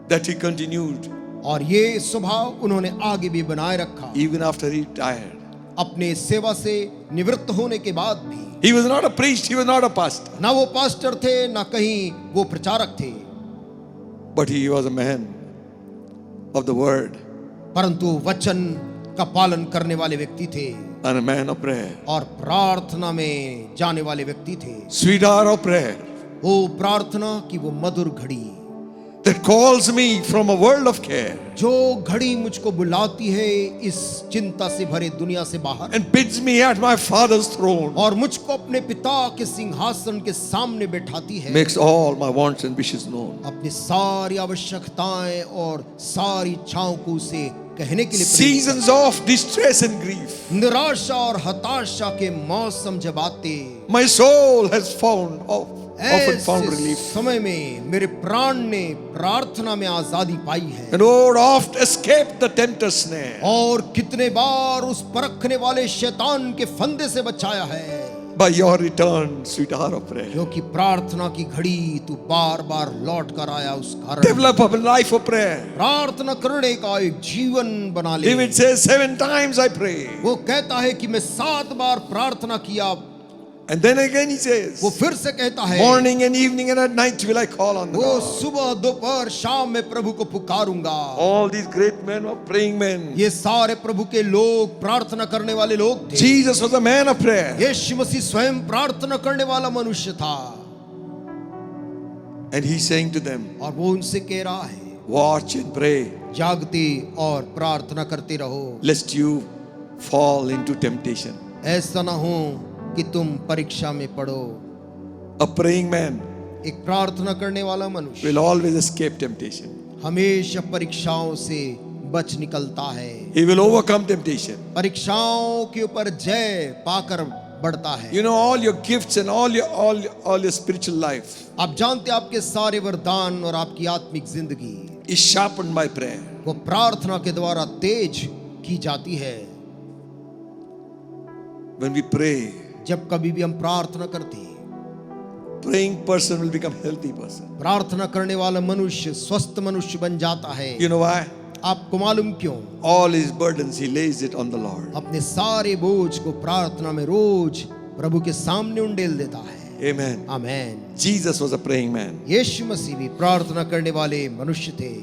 That he continued और ये स्वभाव उन्होंने आगे भी बनाए रखा। even after he retired. अपने सेवा से निवृत्त होने के बाद भी, He was not a priest, he was not a pastor, ना वो पास्टर थे, ना कहीं वो प्रचारक थे, but he was a man of the word परंतु वचन का पालन करने वाले व्यक्ति थे and a man of prayer. और प्रार्थना में जाने वाले व्यक्ति थे। Sweet hour of prayer वो प्रार्थना की वो मधुर घड़ी that calls me from a world of care जो घड़ी मुझको बुलाती है इस चिंता से भरे दुनिया से बाहर, and bids me at my father's throne, और मुझको अपने पिता के सिंहासन के सामने बैठाती है, makes all my wants and wishes known. अपनी सारी आवश्यकताएं और सारी इच्छाओं को उसे कहने के लिए प्रेरित Seasons of distress and grief, करती है। निराशा और हताशा के मौसम जब आते, my soul has often found ऐसे relief, समय में मेरे प्राण ने प्रार्थना में आजादी पाई है, and oh, oft escaped the tempter's snare. और कितने बार उस परखने वाले शैतान के फंदे से बचाया है, By your return, sweet hour of prayer. क्योंकि प्रार्थना की घड़ी तू बार बार लौट कर आया उस कारण। Develop a life of prayer. प्रार्थना करने का एक जीवन बना ले। David says, 7 times I pray. वो कहता है कि मैं 7 बार प्रार्थना किया, And then again he says, वो फिर से कहता है morning and evening and at night will I call on the वो Lord. सुबह दोपहर शाम में प्रभु को पुकारूंगा। All these great men were praying men. ये सारे प्रभु के लोग प्रार्थना करने वाले लोग थे। Jesus was a man of prayer. यीशु मसीह स्वयं प्रार्थना करने वाला मनुष्य था, And he's saying to them, और वो उनसे कह रहा है watch and pray, जागते और प्रार्थना करते रहो, lest you fall into temptation. ऐसा ना हो कि तुम परीक्षा में पड़ो। A praying man एक प्रार्थना करने वाला मनुष्य will always escape temptation. हमेशा परीक्षाओं से बच निकलता है, He will overcome temptation. परीक्षाओं के ऊपर जय पाकर बढ़ता है। You know, all your gifts and all your spiritual life आप जानते हैं आपके सारे वरदान और आपकी आत्मिक जिंदगी is sharpened by prayer. वो प्रार्थना के द्वारा तेज की जाती है। When we pray, जब कभी भी हम प्रार्थना करते हैं, praying person will become healthy person. प्रार्थना करने वाला मनुष्य स्वस्थ मनुष्य बन जाता है। You know why? आपको मालूम क्यों? All his burdens he lays it on the Lord. अपने सारे बोझ को प्रार्थना में रोज प्रभु के सामने उंडेल देता है। Amen. Amen. Jesus was a praying man. यीशु मसीह भी प्रार्थना करने वाले मनुष्य थे।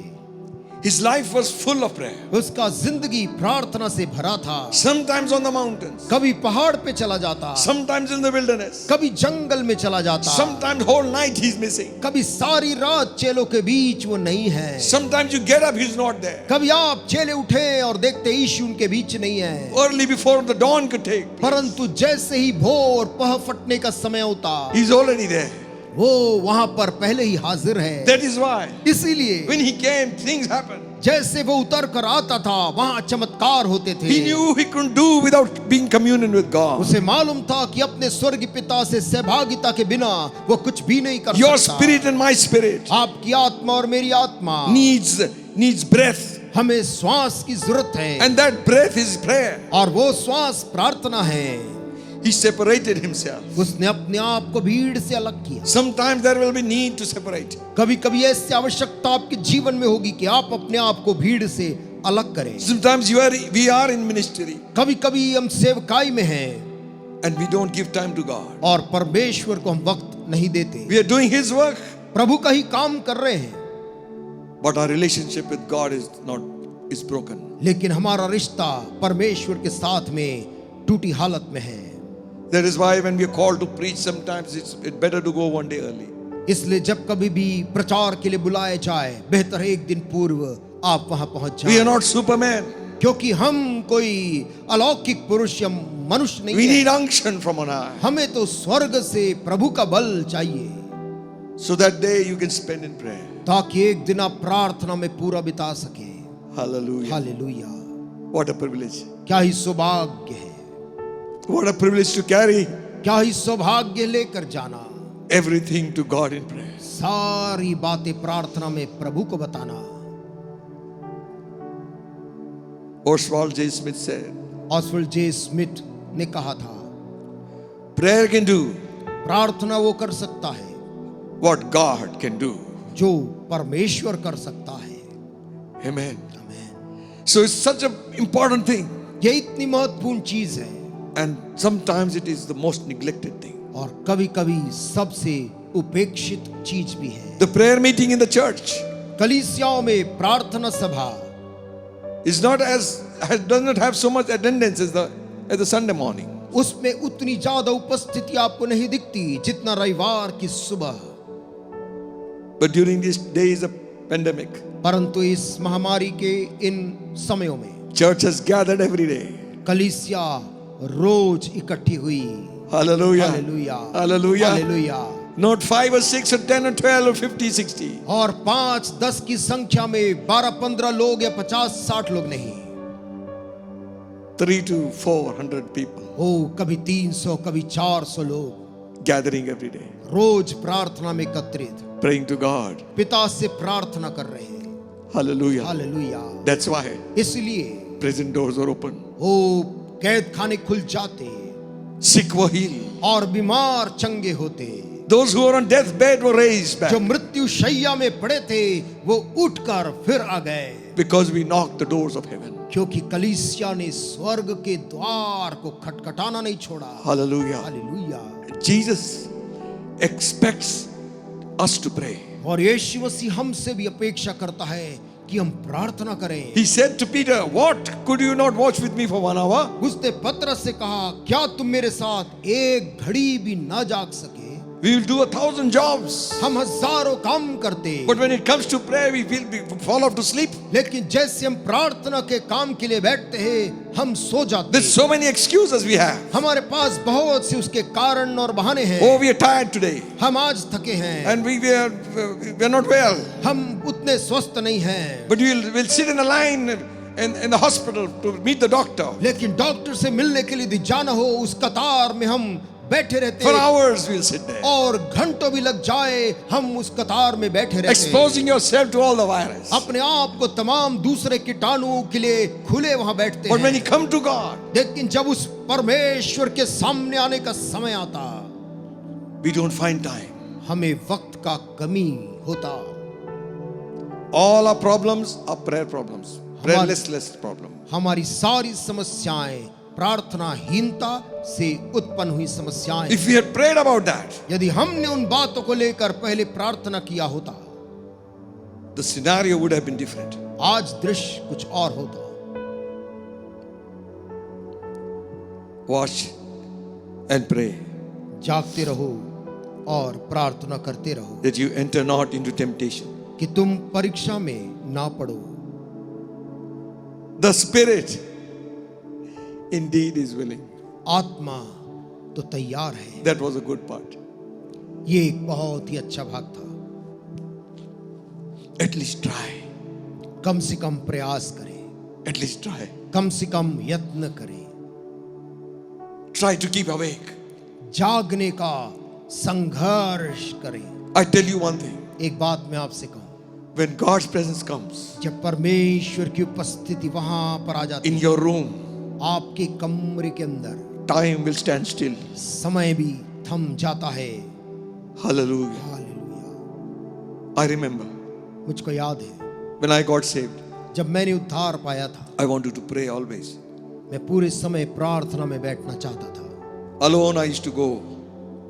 His life was full of prayer. उसका जिंदगी प्रार्थना से भरा था। Sometimes on the mountains, कभी पहाड़ पे चला जाता, sometimes in the wilderness, कभी जंगल में चला जाता, sometimes whole night he's missing. कभी सारी रात चेलों के बीच वो नहीं है, Sometimes you get up, he's not there. कभी आप चेले उठे और देखते यीशु उनके बीच नहीं है, Early before the dawn could take place, परंतु जैसे ही भोर पह फटने का समय होता, he's already there. वो वहां पर पहले ही हाजिर है। That is why इसीलिए when he came, things happened. जैसे वो उतर कर आता था वहां चमत्कार होते थे। He knew he couldn't do without being communion with God. उसे मालूम था कि अपने स्वर्गीय पिता से सहभागिता के बिना वो कुछ भी नहीं कर Your सकता। spirit and my spirit आपकी आत्मा और मेरी आत्मा needs breath, हमें श्वास की जरूरत है, and that breath is prayer. और वो श्वास प्रार्थना है। He separated himself. उसने अपने आप को भीड़ से अलग किया। Sometimes there will be need to separate. कभी कभी ऐसी आवश्यकता आपके जीवन में होगी कि आप अपने आप को भीड़ से अलग करें। Sometimes we are in ministry कभी कभी हम सेवकाई में हैं and we don't give time to God. और परमेश्वर को हम वक्त नहीं देते। We are doing His work, प्रभु का ही काम कर रहे हैं, but our relationship with God is broken. लेकिन हमारा रिश्ता परमेश्वर के साथ में टूटी हालत में है। That is why when we are called to preach, sometimes it's better to go one day early. इसलिए जब कभी भी प्रचार के लिए बुलाया जाए, बेहतर है एक दिन पूर्व आप वहां पहुंच We are जाएं, not superman. क्योंकि हम कोई अलौकिक पुरुष या मनुष्य नहीं We है। need unction from on high. हमें तो स्वर्ग से प्रभु का बल चाहिए, So that day you can spend in prayer. ताकि एक दिन आप प्रार्थना में पूरा बिता सके। Hallelujah. Hallelujah. What a privilege. क्या ही सौभाग्य है, What a privilege to carry क्या ही सौभाग्य लेकर जाना, everything to God in prayer. सारी बातें प्रार्थना में प्रभु को बताना। Oswald J. Smith said, Oswald जे स्मिथ ने कहा था, prayer can do प्रार्थना वो कर सकता है what God can do. जो परमेश्वर कर सकता है। Amen. आमीन। So it's such an important thing. ये इतनी महत्वपूर्ण चीज है And sometimes it is the most neglected thing. और कभी-कभी सबसे उपेक्षित चीज भी है। The prayer meeting in the church कलीसियाओं में प्रार्थना सभा is not does not have so much attendance as the Sunday morning. उसमें उतनी ज्यादा उपस्थिति आपको नहीं दिखती जितना रविवार की सुबह। But during these days of pandemic, परंतु इस महामारी के इन समयों में church has gathered every day. कलीसिया रोज इकट्ठी हुई। Hallelujah. Hallelujah, Hallelujah. Hallelujah. Not 5 or 6 or 10 or 12 or 50, 60. और 5-10 की संख्या में 12-15 लोग या 50-60 लोग नहीं, 300 to 400 people कभी 300 कभी 400 लोग gathering every day, रोज प्रार्थना में एकत्रित praying to God. पिता से प्रार्थना कर रहे हैं। Hallelujah. हालेलुया। That's why इसलिए prison doors are open. कैद खाने खुल जाते Sick were healed. और बीमार चंगे होते। Those who were on deathbed were raised back जो मृत्यु शैया में पड़े थे वो उठकर फिर आ गए, because we knocked the doors of heaven. क्योंकि कलीसिया ने स्वर्ग के द्वार को खटखटाना नहीं छोड़ा। Hallelujah. Hallelujah. Jesus expects us to pray. और यीशु मसीह हमसे भी अपेक्षा करता है कि हम प्रार्थना करें। He said to Peter, "What? Could you not watch with me for 1 hour?" उसने पतरस से कहा, क्या तुम मेरे साथ एक घड़ी भी ना जाग सके? We will do 1,000 jobs, हम हजारों काम करते, but when it comes to prayer, we fall off to sleep. लेकिन जैसे हम प्रार्थना के काम के लिए बैठते हैं हम सो जाते There's so many excuses we have. हमारे पास बहुत से उसके कारण और बहाने हैं। Oh, we are tired today, हम आज थके हैं, and we are not well. हम उतने स्वस्थ नहीं हैं, But we'll sit in a line in the hospital to meet the doctor. लेकिन डॉक्टर से मिलने के लिए यदि जाना हो उस कतार में हम बैठे रहते For हैं hours we'll sit there, और घंटों भी लग जाए हम उस कतार में बैठे रहते हैं, exposing yourself to all the virus. अपने आप को तमाम दूसरे कीटाणुओं के लिए खुले वहां बैठते But when हैं। you come to God, लेकिन जब उस परमेश्वर के सामने आने का समय आता we don't find time. हमें वक्त का कमी होता। All our problems are prayer problems, prayerless problem. हमारी सारी समस्याएं प्रार्थनाहीनता से उत्पन्न हुई समस्याएं। If we had prayed about that, यदि हमने उन बातों को लेकर पहले प्रार्थना किया होता, the scenario would have been different. आज दृश्य कुछ और होता। Watch and pray जागते रहो और प्रार्थना करते रहो that you enter not into temptation. कि तुम परीक्षा में ना पड़ो। The spirit indeed is willing. आत्मा तो तैयार है। That was a good part. ये एक बहुत ही अच्छा भाग था। At least try. कम से कम प्रयास करें, At least try. कम से कम यत्न करें, Try to keep awake. जागने का संघर्ष करें। I tell you one thing. एक बात मैं आपसे कहूं, When God's presence comes जब परमेश्वर की उपस्थिति वहां पर आ जाती in है, your room, आपके कमरे के अंदर time will stand still. समय भी थम जाता है। Hallelujah. हालेलुया। I remember मुझको याद है when I got saved, जब मैंने उद्धार पाया था, I wanted to pray always. मैं पूरे समय प्रार्थना में बैठना चाहता था। Alone I used to go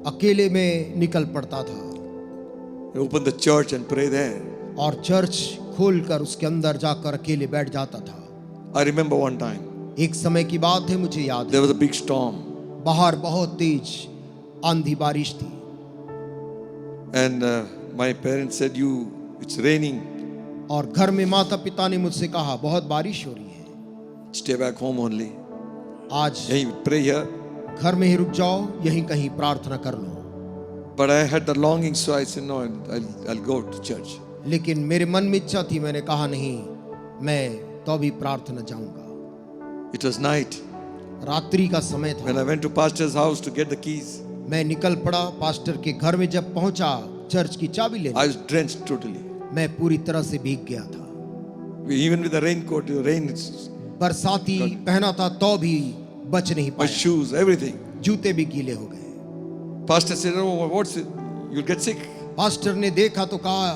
अकेले में निकल पड़ता था open the church and pray there. और चर्च खोलकर उसके अंदर जाकर अकेले बैठ जाता था। I remember one time एक समय की बात है, मुझे याद है, there was a big storm बाहर बहुत तेज आंधी बारिश थी and my parents said, it's raining, और घर में माता पिता ने मुझसे कहा बहुत बारिश हो रही है, stay back home only. आज Yeah, you pray here. घर में ही रुक जाओ, यहीं कहीं प्रार्थना कर लो। But I had the longing, so I said, no, I'll go to church. लेकिन मेरे मन में इच्छा थी, मैंने कहा नहीं, मैं तो भी प्रार्थना जाऊंगा। It was night. रात्रि का समय When था। I went to pastor's house to get the keys, मैं निकल पड़ा पास्टर के घर में। जब पहुंचा चर्च की चाबी लेने, I was drenched totally. मैं पूरी तरह से भीग गया था। Even with the raincoat, the rain, बरसाती पहना था तो भी बच नहीं my पाया, shoes, everything. जूते भी गीले हो गए। Pastor said, oh, what's it? You'll get sick. Pastor ने देखा तो कहा,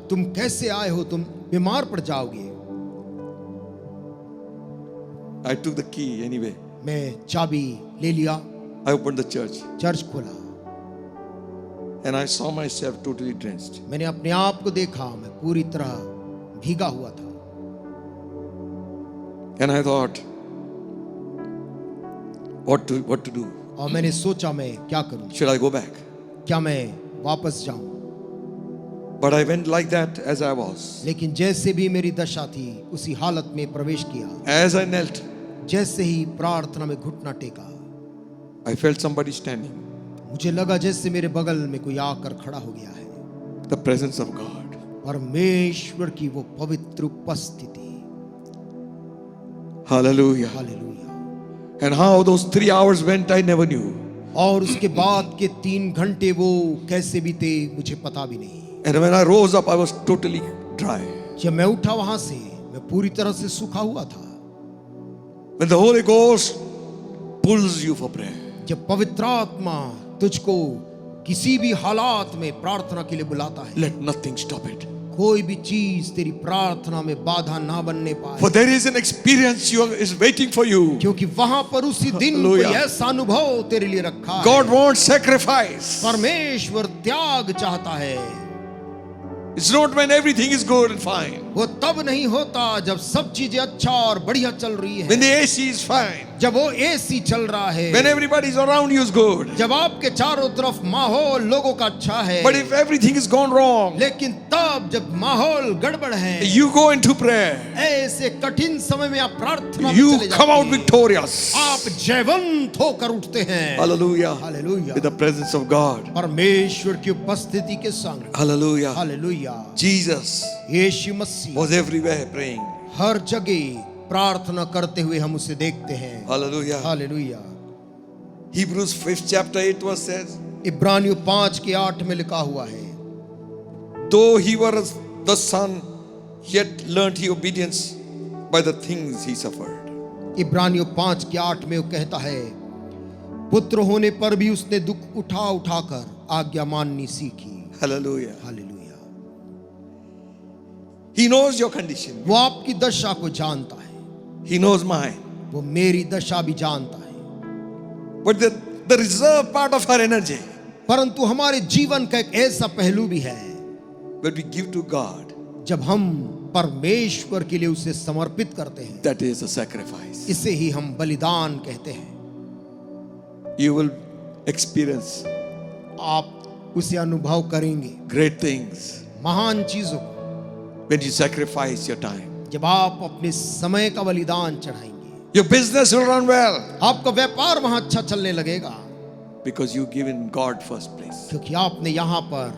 तुम कैसे आए हो, तुम बीमार पड़ जाओगे। I took the key anyway. मैं चाबी ले लिया, I opened the church church खोला, and I saw myself totally drenched. मैंने अपने आप को देखा, मैं पूरी तरह भीगा हुआ था। And I thought, what to do? और मैंने सोचा मैं क्या करूं, Should I go back? क्या मैं वापस जाऊं? But I went like that as I was. लेकिन जैसे भी मेरी दशा थी उसी हालत में प्रवेश किया। As I knelt, जैसे ही प्रार्थना में घुटना टेका, I felt somebody standing. मुझे लगा जैसे मेरे बगल में कोई आकर खड़ा हो गया है। The presence of God. परमेश्वर की वो पवित्र उपस्थिति। Hallelujah. Hallelujah. And how those 3 hours went, I never knew. और उसके बाद के 3 घंटे वो कैसे बीते मुझे पता भी नहीं। And when I rose up, I was totally dry. जब मैं उठा वहां से, मैं पूरी तरह से सूखा हुआ था। When the Holy Ghost pulls you for prayer, जब पवित्र आत्मा तुझको किसी भी हालात में प्रार्थना के लिए बुलाता है, let nothing stop it. कोई भी चीज तेरी प्रार्थना में बाधा ना बनने पाए, For there is an experience is waiting for you. क्योंकि वहां पर उसी दिन Hallelujah. कोई ऐसा अनुभव तेरे लिए रखा God है। wants sacrifice. परमेश्वर त्याग चाहता है। It's not when everything is good and fine. वो तब नहीं होता जब सब चीजें अच्छा और बढ़िया चल रही When है, the AC is fine. जब वो एसी चल रहा है, When everybody is around you is good. जब आपके चारों तरफ माहौल लोगों का अच्छा है। But if everything is gone wrong, लेकिन तब जब माहौल गड़बड़ है, you go into prayer. ऐसे कठिन समय में आप प्रार्थना में You चले come out जाते हैं। victorious. आप जयवंत होकर उठते हैं। Hallelujah. Hallelujah. With the presence of God. परमेश्वर की उपस्थिति के संग। Hallelujah. Hallelujah. Jesus Yeshu Masih was everywhere praying. हर जगह प्रार्थना करते हुए हम उसे देखते हैं। Hallelujah. Hallelujah. Hebrews 5th chapter 8 verse says, इब्रानियों 5:8 में लिखा हुआ है, though he was the son, yet learned he obedience by the things he suffered. इब्रानियों 5:8 में वो कहता है, पुत्र होने पर भी उसने दुख उठा उठाकर आज्ञा माननी सीखी। Hallelujah. Hallelujah. He knows your condition. वो आपकी दशा को जानता है, He knows mine. वो मेरी दशा भी जानता है। But the reserve part of our energy, परंतु हमारे जीवन का एक ऐसा पहलू भी है, when we give to God, जब हम परमेश्वर के लिए उसे समर्पित करते हैं, that is a sacrifice. इसे ही हम बलिदान कहते हैं। You will experience आप उसे अनुभव करेंगे, great things महान चीजों को, when you sacrifice your time. जब आप अपने समय का बलिदान चढ़ाएंगे। Your business will run well आपका व्यापार वहां अच्छा चलने लगेगा, because you give in God first place. क्योंकि आपने यहाँ पर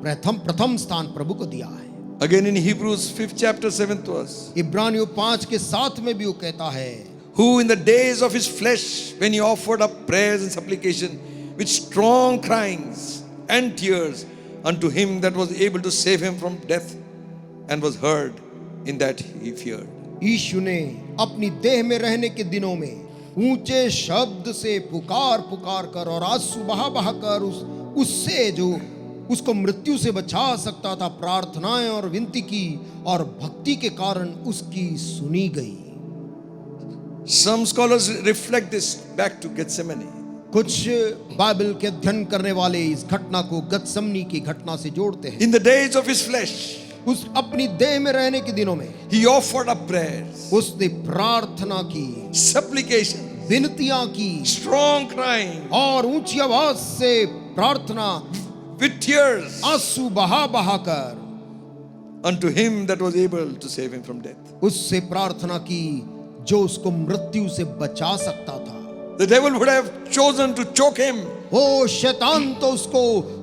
प्रथम स्थान प्रभु को दिया है। Again in Hebrews 5th chapter 7th verse, इब्रानियों 5:7 में भी वो कहता है, who in the days of his flesh, when he offered up prayers and supplication with strong cryings and tears unto him that was able to save him from death, and was heard in that he feared. यीशु ने अपनी देह में रहने के दिनों में ऊंचे शब्द से पुकार पुकार कर और आंसू बहा बहा कर उससे जो उसको मृत्यु से बचा सकता था प्रार्थनाएं और विनती की, और भक्ति के कारण उसकी सुनी गई। Some scholars reflect this back to Gethsemane. कुछ बाइबल के अध्ययन करने वाले इस घटना को गतसमनी की घटना से जोड़ते हैं। In the days of his flesh, उस अपनी देह में रहने के दिनों में he offered up prayers, उसने प्रार्थना की, supplication, विनतियां की, strong crying, और ऊंची आवाज से प्रार्थना, with tears, आंसू बहा बहा कर unto him that was able to save him from death. उससे प्रार्थना की जो उसको मृत्यु से बचा सकता था। The devil would have chosen to choke him. ओ शैतान तो उसको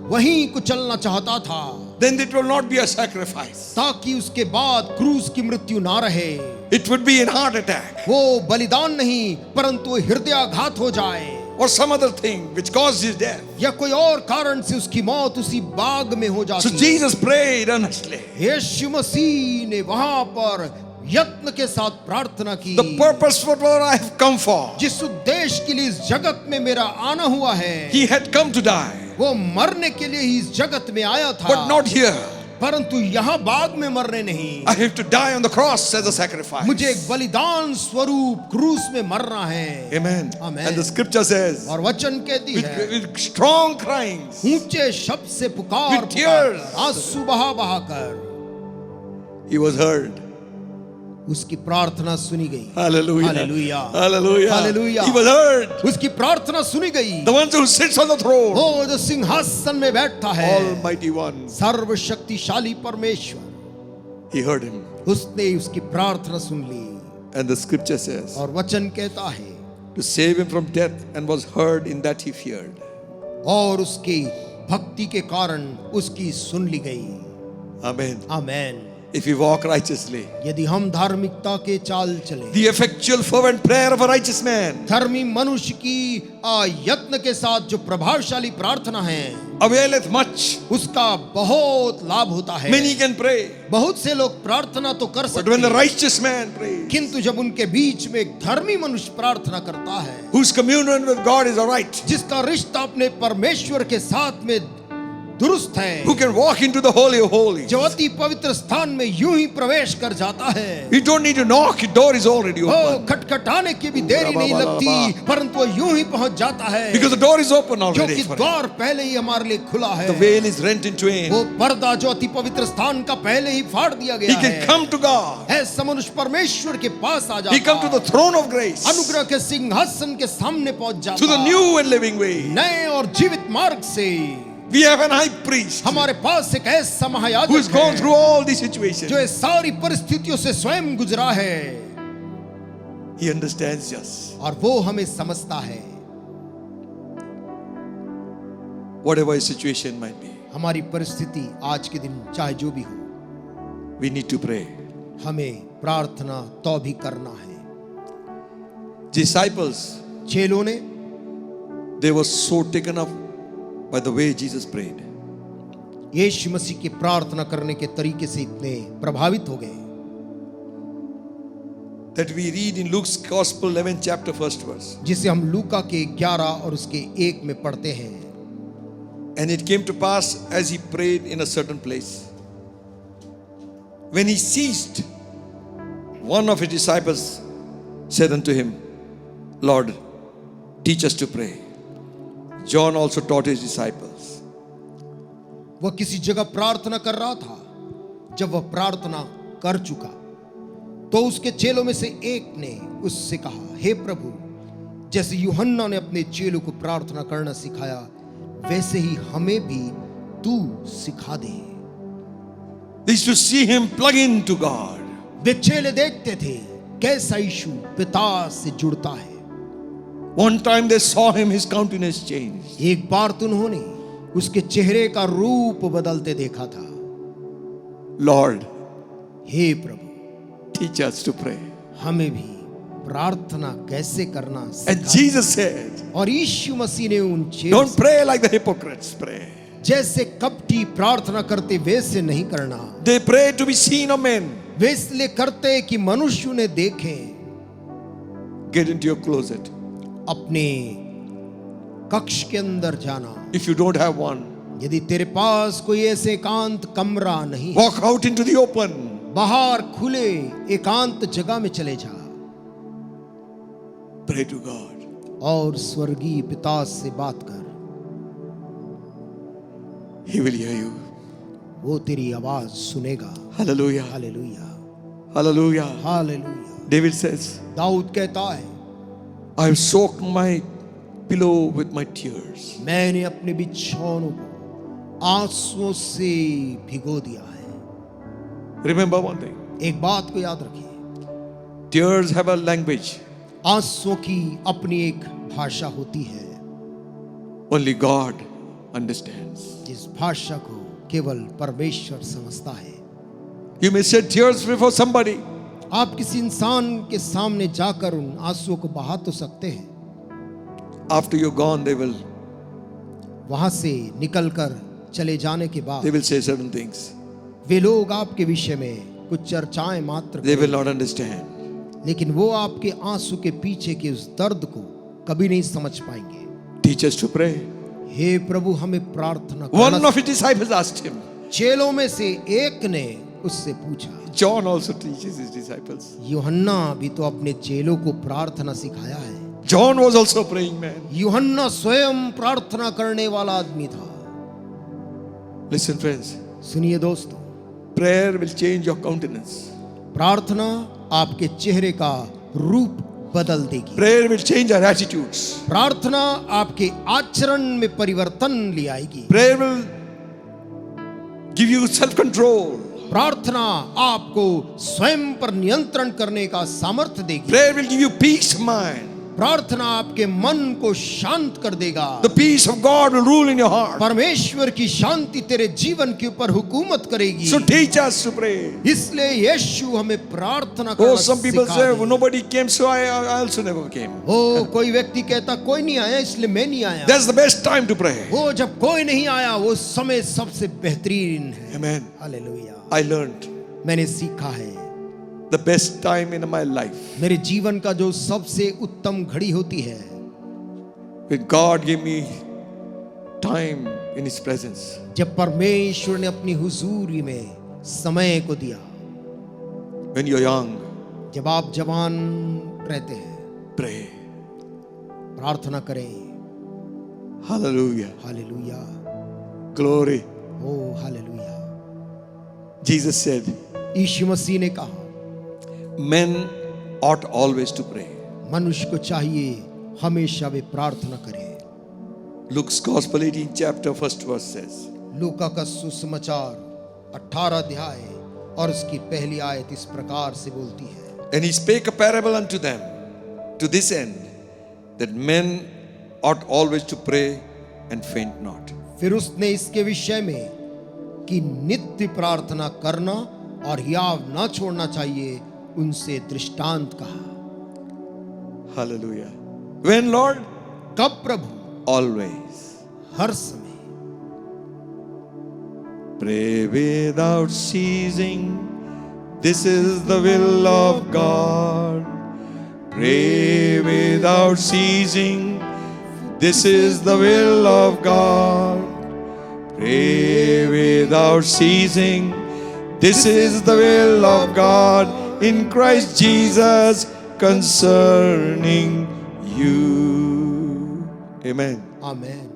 वहीं कुचलना चाहता था, Then it will not be a sacrifice. ताकि उसके बाद क्रूस की मृत्यु ना रहे। It would be a heart attack वो बलिदान नहीं परंतु हृदयाघात हो जाए, or some other thing which caused his death. या कोई और कारण से उसकी मौत उसी बाग में हो So जाती। Jesus prayed earnestly. यीशु मसीह ने वहां पर यत्न के साथ प्रार्थना की। The purpose for what I have come for. जिस उद्देश्य के लिए इस जगत में मेरा आना हुआ है, He had come to die, वो मरने के लिए ही इस जगत में आया था, but not here. परंतु यहाँ बाग में मरने नहीं, I have to die on the cross as a sacrifice. मुझे एक बलिदान स्वरूप क्रूस में मरना है। Amen. Amen. And the scripture says, और वचन कहती है, with strong cryings, ऊंचे शब्द से पुकार With tears. आंसू बहा बहा कर he was heard. उसकी प्रार्थना सुनी गई। Hallelujah. Hallelujah. Hallelujah. Hallelujah. He was heard. उसकी प्रार्थना सुनी गई। The one who sits on the throne, वो जो सिंहासन में बैठा है, Almighty One, सर्वशक्तिशाली परमेश्वर, he heard him. उसने उसकी प्रार्थना सुन ली। And the scripture says, और वचन कहता है, to save him from death, and was heard in that he feared. और उसकी भक्ति के कारण उसकी सुन ली गई। Amen. Amen. If we walk righteously, यदि हम धार्मिकता के चाल चले, the effectual fervent prayer of a righteous man धर्मी मनुष्य की यत्न के साथ जो प्रभावशाली प्रार्थना है, availeth much. उसका बहुत लाभ होता है। Many can pray, बहुत से लोग प्रार्थना तो कर but सकते when the हैं, righteous man prays, किंतु जब उनके बीच में एक धर्मी मनुष्य प्रार्थना करता है, whose communion with God is alright, जिसका रिश्ता अपने परमेश्वर के साथ में दुरुस्त है, who can walk into the holy of holies, जो अति पवित्र स्थान में यूं ही प्रवेश कर जाता है, you don't need to knock, the door is already वो open. खटखटाने की भी देरी नहीं लगती, परंतु वो यूं ही पहुंच जाता है, Because the door is open already क्योंकि for him. द्वार पहले ही हमारे लिए खुला है। The veil is rent in twain. वो पर्दा जो अति पवित्र स्थान का पहले ही फाड़ दिया He गया can है, come to God. ऐसा मनुष्य परमेश्वर के पास आ He come to जाता the है, throne of grace, अनुग्रह के सिंहासन के सामने पहुंच जाता to the है, new and living way. नए और जीवित मार्ग से। We have an high priest हमारे पास एक ऐसा who has महायाजक gone है through all these situations. जो इस सारी परिस्थितियों से स्वयं गुजरा है, He understands us. और वो हमें समझता है। Whatever his situation might be, हमारी परिस्थिति आज के दिन चाहे जो भी हो, we need to pray. हमें प्रार्थना तो भी करना है। Disciples, चेलों ने they were so taken up by the way Jesus prayed. यीशु मसीह की प्रार्थना करने के तरीके से इतने प्रभावित हो गए That we read in Luke's Gospel 11th chapter 1st verse. जिसे हम लूका के 11 और उसके 1 में पढ़ते हैं। And it came to pass as he prayed in a certain place, when he ceased, one of his disciples said unto him, Lord, teach us to pray. John also taught his disciples. वह किसी जगह प्रार्थना कर रहा था। जब वह प्रार्थना कर चुका तो उसके चेलों में से एक ने उससे कहा, हे प्रभु, जैसे यूहन्ना ने अपने चेलों को प्रार्थना करना सिखाया, वैसे ही हमें भी तू सिखा दे। They used to see him plug into God. वे चेले देखते थे कैसा यीशु पिता से जुड़ता है। One time they saw him, his countenance changed. एक बार तो उन्होंने उसके चेहरे का रूप बदलते देखा था। Lord, hey Prabhu, teach us to pray. हमें भी प्रार्थना कैसे करना And सिखा। Jesus said, और यीशु मसीह ने उन चेलों don't pray like the hypocrites pray. जैसे कपटी प्रार्थना करते वैसे नहीं करना। They pray to be seen of men. वे इसलिए करते कि मनुष्य ने देखे। Get into your closet. अपने कक्ष के अंदर जाना। If you don't have one, यदि तेरे पास कोई ऐसे एकांत कमरा नहीं, walk out into the open. बाहर खुले एकांत जगह में चले जा Pray to God. और स्वर्गीय पिता से बात कर। He will hear you. वो तेरी आवाज सुनेगा। Hallelujah. Hallelujah, Hallelujah. Hallelujah. David says, Dawood कहता है, I have soaked my pillow with my tears. मैंने अपने बिछौनों को आंसुओं से भिगो दिया है। Remember one thing. एक बात को याद रखिए, Tears have a language. आंसुओं की अपनी एक भाषा होती है, Only God understands. जिस भाषा को केवल परमेश्वर समझता है। You may shed tears before somebody. आप किसी इंसान के सामने जाकर उन आंसुओं को बहा तो सकते हैं। After you're gone, they will वहां से निकलकर चले जाने के बाद say certain things. वे लोग आपके विषय में कुछ चर्चाएं मात्र They will करेंगे, not understand. लेकिन वो आपके आंसू के पीछे के उस दर्द को कभी नहीं समझ पाएंगे। Teach us to pray. हे प्रभु, हमें प्रार्थना One करना। of his disciples asked him, चेलों में से एक ने उससे पूछा। John also teaches his disciples. यूहन्ना भी तो अपने चेलों को प्रार्थना सिखाया है। John was also a praying man. यूहन्ना स्वयं प्रार्थना करने वाला आदमी था। Listen, friends. सुनिए दोस्तों, Prayer will change your countenance. प्रार्थना आपके चेहरे का रूप बदल देगी। Prayer will change our attitudes. प्रार्थना आपके आचरण में परिवर्तन ले आएगी। Prayer will give you self-control. प्रार्थना आपको स्वयं पर नियंत्रण करने का सामर्थ्य देगी। Prayer will give you peace of mind. प्रार्थना आपके मन को शांत कर देगा। The peace of God will rule in your heart. परमेश्वर की शांति तेरे जीवन के ऊपर हुकूमत करेगी। So teach us to pray. इसलिए यीशु हमें प्रार्थना करना Oh, some people सिखा say, they. well, nobody came, so I also never came. ओ कोई व्यक्ति कहता कोई नहीं आया इसलिए मैं नहीं आया। That's the best time to pray. वो जब कोई नहीं आया वो समय सबसे बेहतरीन है। Amen. हालेलुया। I learned मैंने सीखा है the best time in my life मेरे जीवन का जो सबसे उत्तम घड़ी होती है when God gave me time in His presence. जब परमेश्वर ने अपनी हुजूरी में समय को दिया। When you're young, जब आप जवान रहते हैं pray. प्रार्थना करें। Hallelujah. हालेलुया। Glory. ओ हालेलुया। Jesus said, यीशु मसीह ने कहा men ought always to pray. मनुष्य को चाहिए हमेशा वे प्रार्थना करे। Luke's Gospel 18 chapter first verse says, लूका का सुसमाचार 18 अध्याय और उसकी पहली आयत इस प्रकार से बोलती है। and he spake a parable unto them to this end, that men ought always to pray and faint not. फिर उसने इसके विषय में कि नित्य प्रार्थना करना और हियाव न छोड़ना चाहिए उनसे दृष्टांत कहा। Hallelujah. When, Lord? कब प्रभु? Always. हर समय। Pray without ceasing. This is the will of God. Pray without ceasing. This is the will of God. Pray without ceasing. This is the will of God in Christ Jesus concerning you. Amen. Amen.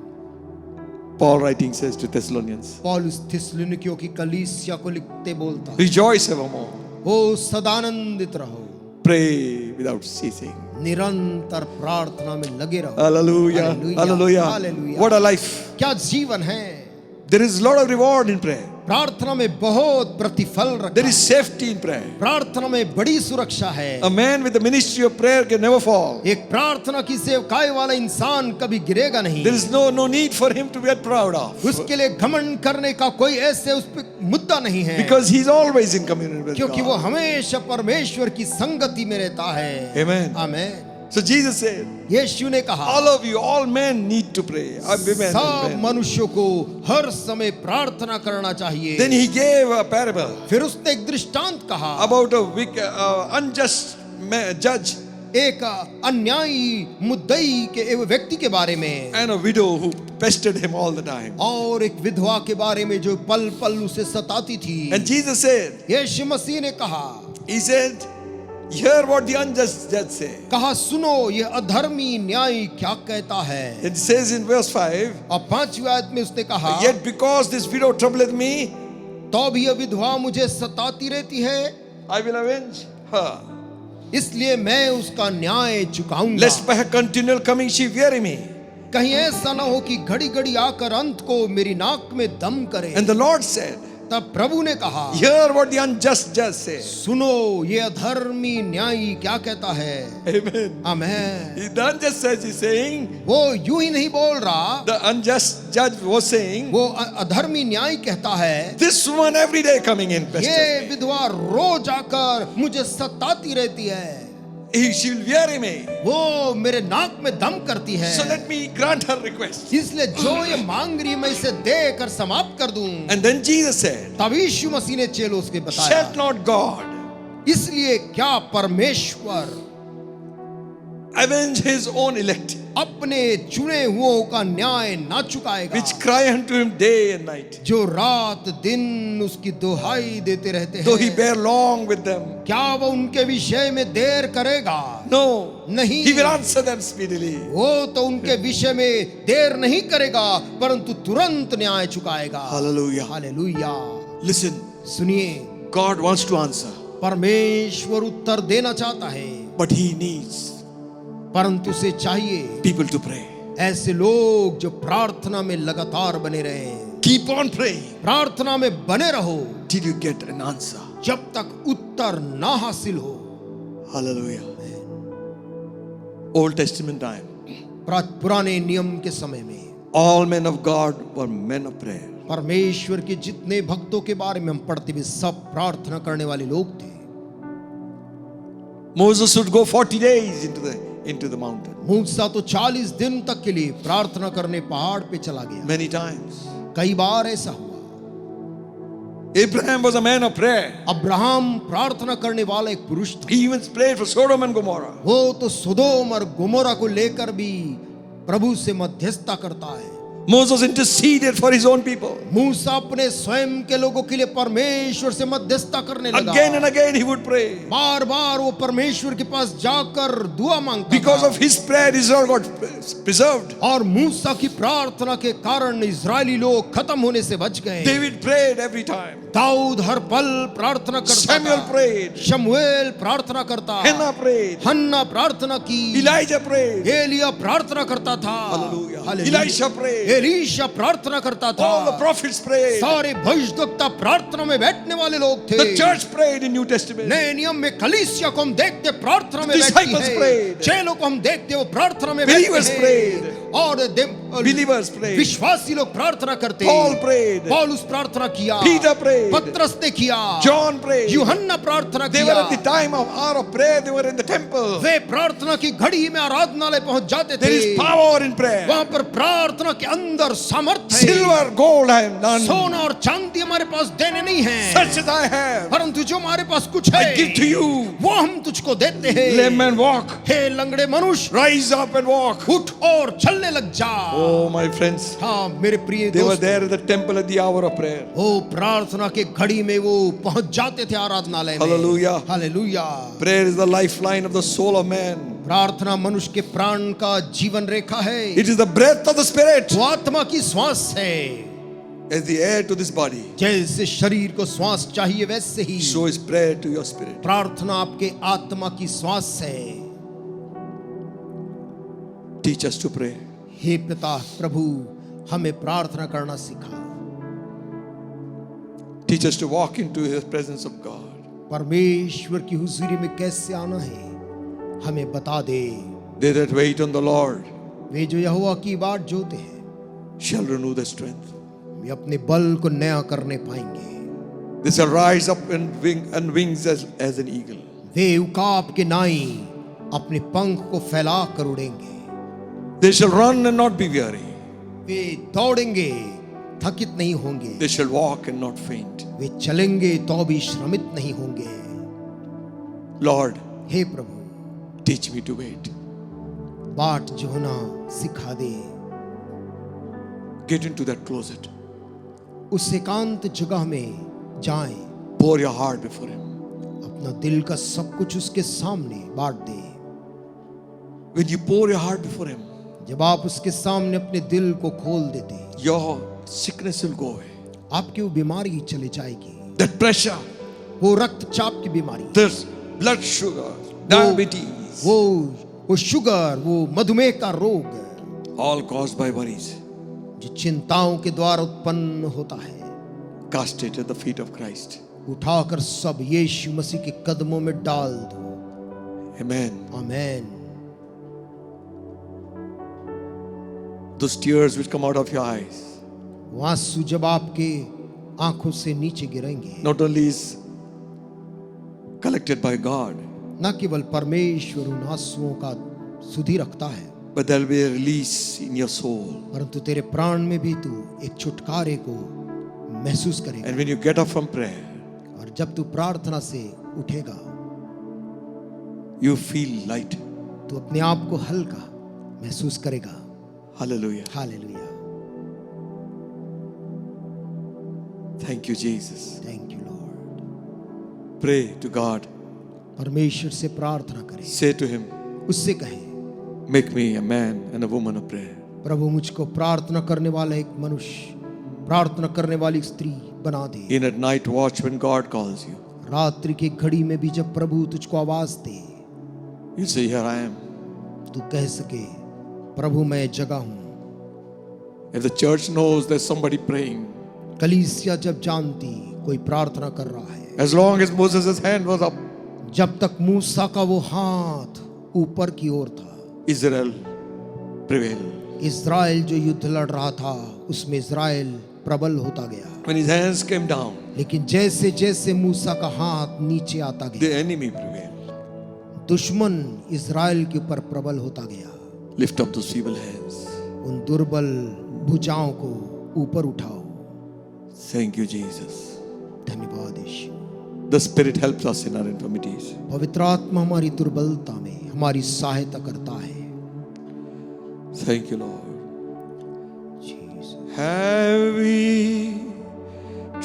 Paul writing says to Thessalonians, पौलुस थिस्सलुनीकियों की कलीसिया को लिखते बोलता है, rejoice evermore. ओ सदानंदित रहो, Pray without ceasing. निरंतर प्रार्थना में लगे रहो। Hallelujah. Hallelujah. Hallelujah. Hallelujah. What a life. क्या जीवन है। There is a lot of reward in prayer. प्रार्थना में बहुत प्रतिफल रखा There है। is safety in prayer. प्रार्थना में बड़ी सुरक्षा है। A man with the ministry of prayer can never fall. एक प्रार्थना की सेवकाई वाला इंसान कभी गिरेगा नहीं। There is no need for him to get proud of. उसके लिए घमंड करने का कोई ऐसे उस पे मुद्दा नहीं है, Because he is always in communion with क्योंकि वो God. हमेशा परमेश्वर की संगति में रहता है। Amen. आमेन। So Jesus said, यीशु ने कहा all of you, all men need to pray. Women सब and men. मनुष्यों को हर समय प्रार्थना करना चाहिए। Then he gave a parable फिर उसने एक दृष्टांत कहा about a unjust judge एक अन्यायी मुद्दई के एक व्यक्ति के बारे में and a widow who pestered him all the time. और एक विधवा के बारे में जो पल पल उसे सताती थी। And Jesus said, यीशु मसीह ने कहा, he said, hear what the unjust judge say. कहा सुनो ये अधर्मी न्याय क्या कहता है। It says in verse 5, और 5वीं आयत में उसने कहा, yet because this widow troubleth me, तो भी यह विधवा मुझे सताती रहती है, I will avenge her, इसलिए मैं उसका न्याय चुकाऊंगा। lest by her continual coming she weary me. कहीं ऐसा ना हो कि घड़ी घड़ी आकर अंत को मेरी नाक में दम करे। And the Lord said, तब प्रभु ने कहा, hear what the unjust judge says. सुनो ये अधर्मी न्यायी क्या कहता है। Amen. Amen. The unjust judge is saying, वो यूं ही नहीं बोल रहा, the unjust judge was saying, वो अधर्मी न्यायी कहता है, this woman every day coming in pesters ये me. विधवा रोज आकर मुझे सताती रहती है, She will weary me. वो मेरे नाक में दम करती है। So let me grant her request. इसलिए जो ये मांग रही मैं इसे देकर समाप्त कर दूं। And then Jesus said, तब यीशु मसीह ने चेलों से बताया, shall not God इसलिए क्या परमेश्वर avenge his own elect, अपने चुने हुओं का न्याय ना चुकाएगा, which cry unto him day and night. जो रात दिन उसकी दुहाई देते रहते Though he हैं। bear long with them, क्या वो उनके विषय में देर करेगा? no, नहीं। he will answer them speedily. वो तो उनके विषय में देर नहीं करेगा, परंतु तुरंत न्याय चुकाएगा। Hallelujah. हालेलुया। Listen, सुनिए, God wants to answer, परमेश्वर उत्तर देना चाहता है, but he needs परंतु उसे चाहिए people to pray. ऐसे लोग जो प्रार्थना में लगातार बने रहे। Keep on praying प्रार्थना में बने रहो till you get an answer. जब तक उत्तर ना हासिल हो। Hallelujah. Old Testament time, पुराने नियम के समय में all men of God were men of prayer. परमेश्वर के जितने भक्तों के बारे में हम पढ़ते हुए सब प्रार्थना करने वाले लोग थे। Moses would go 40 days into the mountain. मूसा तो 40 दिन तक के लिए प्रार्थना करने पहाड़ पे चला गया। Many times. कई बार ऐसा हुआ। Abraham was a man of prayer. Abraham प्रार्थना करने वाला एक पुरुष था। He even prayed for Sodom and Gomorrah. वो तो सोदोम और गोमोरा को लेकर भी प्रभु से मध्यस्थता करता है। Moses interceded for his own people. मूसा अपने स्वयं के लोगों के लिए परमेश्वर से मध्यस्थता करने लगा। Again and again he would pray. बार बार वो परमेश्वर के पास जाकर दुआ मांगता Because था। of his prayer, Israel got preserved. और मूसा की प्रार्थना के कारण इजरायली लोग खत्म होने से बच गए। David prayed every time. Dawood हर पल प्रार्थना करता Samuel था। prayed. शमूएल प्रार्थना करता। Hannah prayed. हन्ना प्रार्थना की। Elijah prayed. एलिया प्रार्थना करता था। Hallelujah. Hallelujah. Elisha prayed. Elisha प्रार्थना करता था। All the prophets prayed. सारे भविष्यद्वक्ता प्रार्थना में बैठने वाले लोग थे। The church prayed in New Testament. नए नियम में कलीसिया को हम देखते प्रार्थना में The बैठती disciples है। prayed. चेलों को हम देखते वो प्रार्थना में Believers बैठते prayed. हैं। और Believers prayed. विश्वासी लोग प्रार्थना करते। Paul prayed. पौलुस प्रार्थना किया। Peter prayed. पतरस ने किया। John prayed. यूहन्ना प्रार्थना They were किया। at the time of hour of prayer. They were in the temple. वे प्रार्थना की घड़ी में आराधनालय पहुंच जाते There is थे। power in prayer. वहां पर प्रार्थना के अंदर सामर्थ्य है। Silver, gold I have none. सोना और चांदी हमारे पास देने नहीं है, Such as I have, परंतु जो हमारे पास कुछ है I give to you. वो हम तुझको देते हैं। Lame and walk. हे लंगड़े मनुष्य, Rise up and walk. उठ और चलने लग जा। Oh, my friends. हाँ मेरे प्रिय They were दोस्त, there at the temple at the hour of prayer. वो प्रार्थना के घड़ी में वो पहुंच जाते थे आराधनालय में। Hallelujah. Hallelujah. Prayer is the lifeline of the soul of man. प्रार्थना मनुष्य के प्राण का जीवन रेखा है। It is the breath of the spirit वो आत्मा की श्वास है। as the air to this body. जैसे शरीर को श्वास चाहिए वैसे ही So is prayer to your spirit. प्रार्थना आपके आत्मा की श्वास है। Teach us to pray. हे पिता प्रभु हमें प्रार्थना करना सिखा। Teach us to walk into the presence of God. परमेश्वर की हुजूरी में कैसे आना है हमें बता दे। They that wait on the Lord वे जो यहोवा की बाट जोते हैं shall renew their strength. वे अपने बल को नया करने पाएंगे। They shall rise up and wings as an eagle. वे उकाब के नाई अपने पंख को फैला कर उड़ेंगे। They shall run and not be weary. वे दौड़ेंगे थकित नहीं होंगे। They shall walk and not faint. वे चलेंगे तो भी श्रमित नहीं होंगे। Lord, hey Prabhu teach me to wait. बाट जो होना सिखा दे। Get into that closet. उस एकांत जगह में जाएं, Pour your heart before Him. अपना दिल का सब कुछ उसके सामने बांट दे। When you pour your heart before Him, जब आप उसके सामने अपने दिल को खोल देते हैं, your sickness will go away. आपकी वो बीमारी चली जाएगी। That pressure, वो रक्तचाप की बीमारी, this blood sugar, diabetes, वो शुगर, वो मधुमेह का रोग all caused by worries, जो चिंताओं के द्वारा उत्पन्न होता है, cast it at the feet of Christ. उठाकर सब यीशु मसीह के कदमों में डाल दो। Amen. Amen. Those tears which come out of your eyes, वो आंसू जब आपके आंखों से नीचे गिरेंगे, not only is collected by God, न केवल परमेश्वर उन आंसुओं का सुधि रखता है, but there will be a release in your soul. परंतु तेरे प्राण में भी तू एक छुटकारे को महसूस करेगा। And when you get up from prayer, और जब तू प्रार्थना से उठेगा you feel light. तू अपने आप को हल्का महसूस करेगा। Hallelujah. Hallelujah. Thank you, Jesus. Thank you Lord. Pray to God. परमेश्वर से प्रार्थना करें, Say to Him, उससे कहें, make me a man and a woman of prayer. प्रभु मुझको प्रार्थना करने वाला एक मनुष्य, प्रार्थना करने वाली स्त्री बना दे। In a night watch when God calls you, रात्रि की घड़ी में भी जब प्रभु तुझको आवाज दे, you say, here I am. तू कह सके, प्रभु मैं जगा हूं। If the church knows there's somebody praying, कलीसिया जब जानती कोई प्रार्थना कर रहा है, as long as Moses' hand was up, जब तक मूसा का वो हाथ ऊपर की ओर था, Israel prevailed. इज़राइल जो युद्ध लड़ रहा था उसमें इज़राइल प्रबल होता गया। When his hands came down, लेकिन जैसे जैसे मूसा का हाथ नीचे आता the गया, enemy prevailed. दुश्मन इज़राइल के ऊपर प्रबल होता गया। Lift up those feeble hands. उन दुर्बल भुजाओं को ऊपर उठाओ। Thank you, Jesus. धन्यवाद यीशु। The Spirit helps us in our infirmities. पवित्र आत्मा हमारी दुर्बलता में हमारी सहायता करता है। Thank you, Lord. Jesus. Have we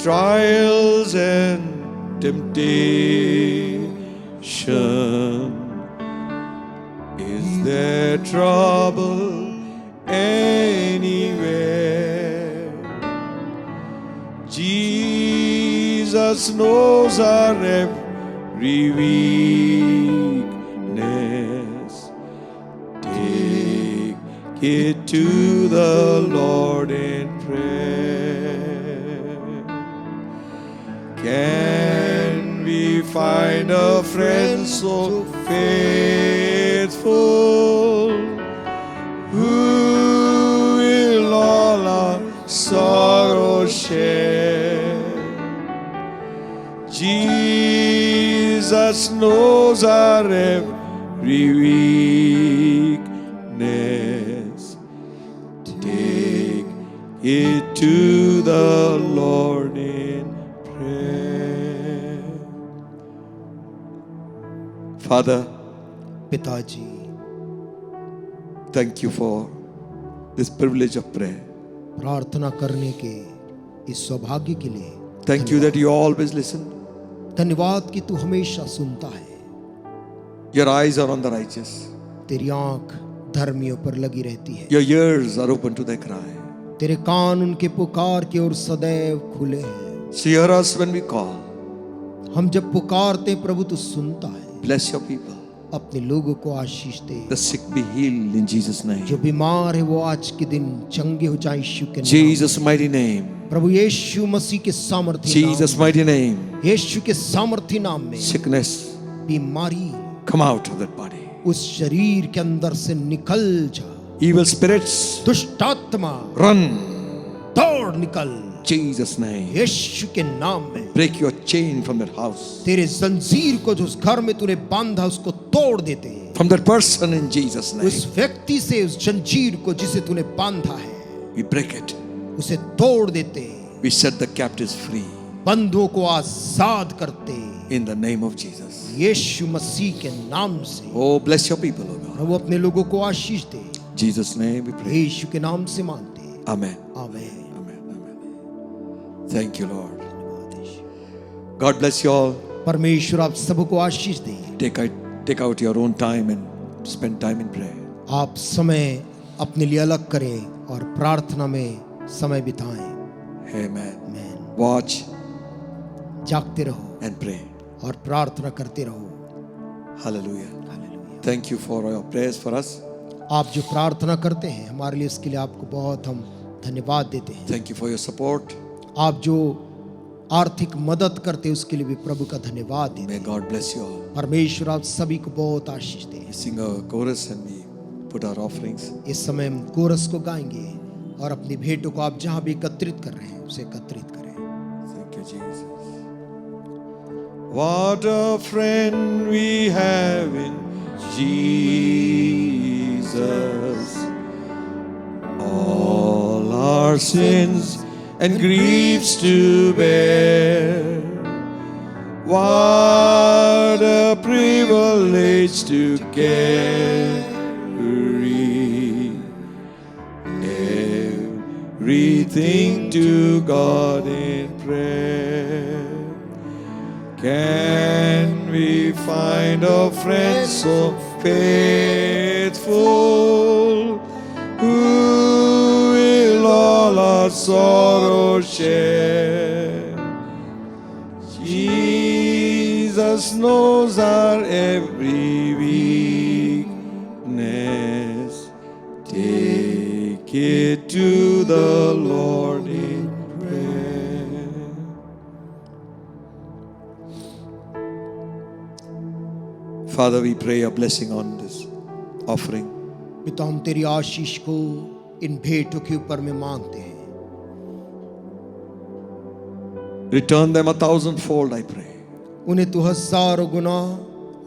trials and temptation? Is there trouble anywhere? Jesus knows our every weakness. Take it to the Lord in prayer. Can we find a friend so faithful who will all our sorrow share? Jesus knows our every weakness. Take it to the Lord in prayer. Father, पिताजी, thank you for this privilege of prayer. प्रार्थना करने के इस सौभाग्य के लिए Thank you that you always listen. धन्यवाद कि तू हमेशा सुनता है। Your eyes are on the righteous. तेरी आंख धर्मियों पर लगी रहती है। Your ears are open to their cry. तेरे कान उनके पुकार की ओर सदैव खुले हैं। So hear us when we call. हम जब पुकारते प्रभु तू सुनता है। Bless your people. अपने लोगों को आशीष दे। The sick be healed in Jesus' name. जो बीमार है वो आज के दिन चंगे हो जाए यीशु के नाम। Jesus' mighty name. प्रभु यीशु मसीह के सामर्थी Jesus' नाम mighty name. में, यीशु के सामर्थी नाम में Sickness, बीमारी come out of that body. उस शरीर के अंदर से निकल जा। Evil spirits, दुष्ट आत्मा run. दौड़ निकल Jesus' name. यीशु के नाम में। Break your chain from that house. तेरे जंजीर को जो उस घर में तूने बांधा उसको तोड़ देते। From that person in Jesus' name. उस व्यक्ति से उस जंजीर को जिसे तूने बांधा है We break it. उसे तोड़ देते। We set the captives free. बंधुओं को आजाद करते In the name of Jesus. यीशु मसीह के नाम से। Oh, bless your people, oh God. प्रभु अपने लोगों को आशीष दे। Jesus' name we pray. यीशु के नाम से मांगते। Amen. आमीन। Amen. Amen. Thank you, Lord. God bless you all. परमेश्वर आप सबको आशीष दे। Take out your own time and spend time in prayer. आप समय अपने लिए अलग करें और प्रार्थना में समय बिताएं। Amen. आमीन। Watch जागते रहो and pray. और प्रार्थना करते रहो। Hallelujah. Hallelujah. Thank you for your prayers for us. आप जो प्रार्थना करते हैं हमारे लिए, इसके लिए आपको बहुत हम धन्यवाद देते हैं। Thank you for your support. आप जो आर्थिक मदद करते हैं उसके लिए भी प्रभु का धन्यवाद देते May हैं। God bless you all. परमेश्वर आप सभी को बहुत आशीष दे। We sing a chorus and we put our offerings. इस समय हम कोरस को गाएंगे और अपनी भेंटों को आप जहां भी एकत्रित कर रहे हैं उसे एकत्रित करें। Thank you, Jesus. What a friend we have in Jesus. All our sins and griefs to bear. What a privilege to get breathing to God in prayer. Can we find a friend so faithful, who will all our sorrow share? Jesus knows our every weakness. Take it to the Lord in prayer. Father, we pray a blessing on this offering. पिता, हम तेरी आशीष को इन भेंटों के ऊपर में मांगते हैं। Return them 1,000-fold, I pray. उन्हें तू हजारों गुना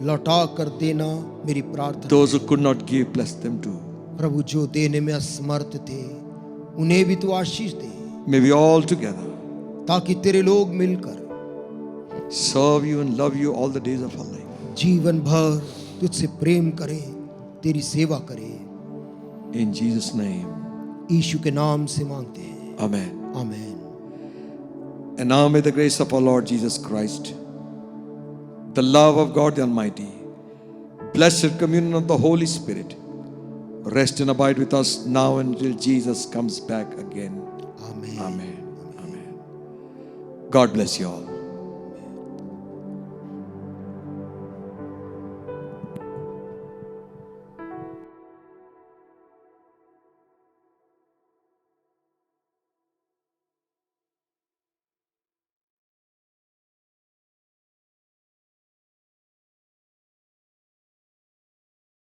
लौटा कर देना मेरी प्रार्थना। Those who could not give, bless them too. प्रभु, जो देने में असमर्थ थे उन्हें भी तू आशीष दे, May we all together ताकि तेरे लोग मिलकर serve you and love you all the days of our life. जीवन भर तुझसे प्रेम करें, तेरी सेवा करें। In Jesus' name, यीशु के नाम से मांगते हैं, Amen. आमीन। And now may the grace of our Lord Jesus Christ, the love of God the Almighty, blessed communion of the Holy Spirit, rest and abide with us now until Jesus comes back again. आमीन। Amen. Amen. God bless you all.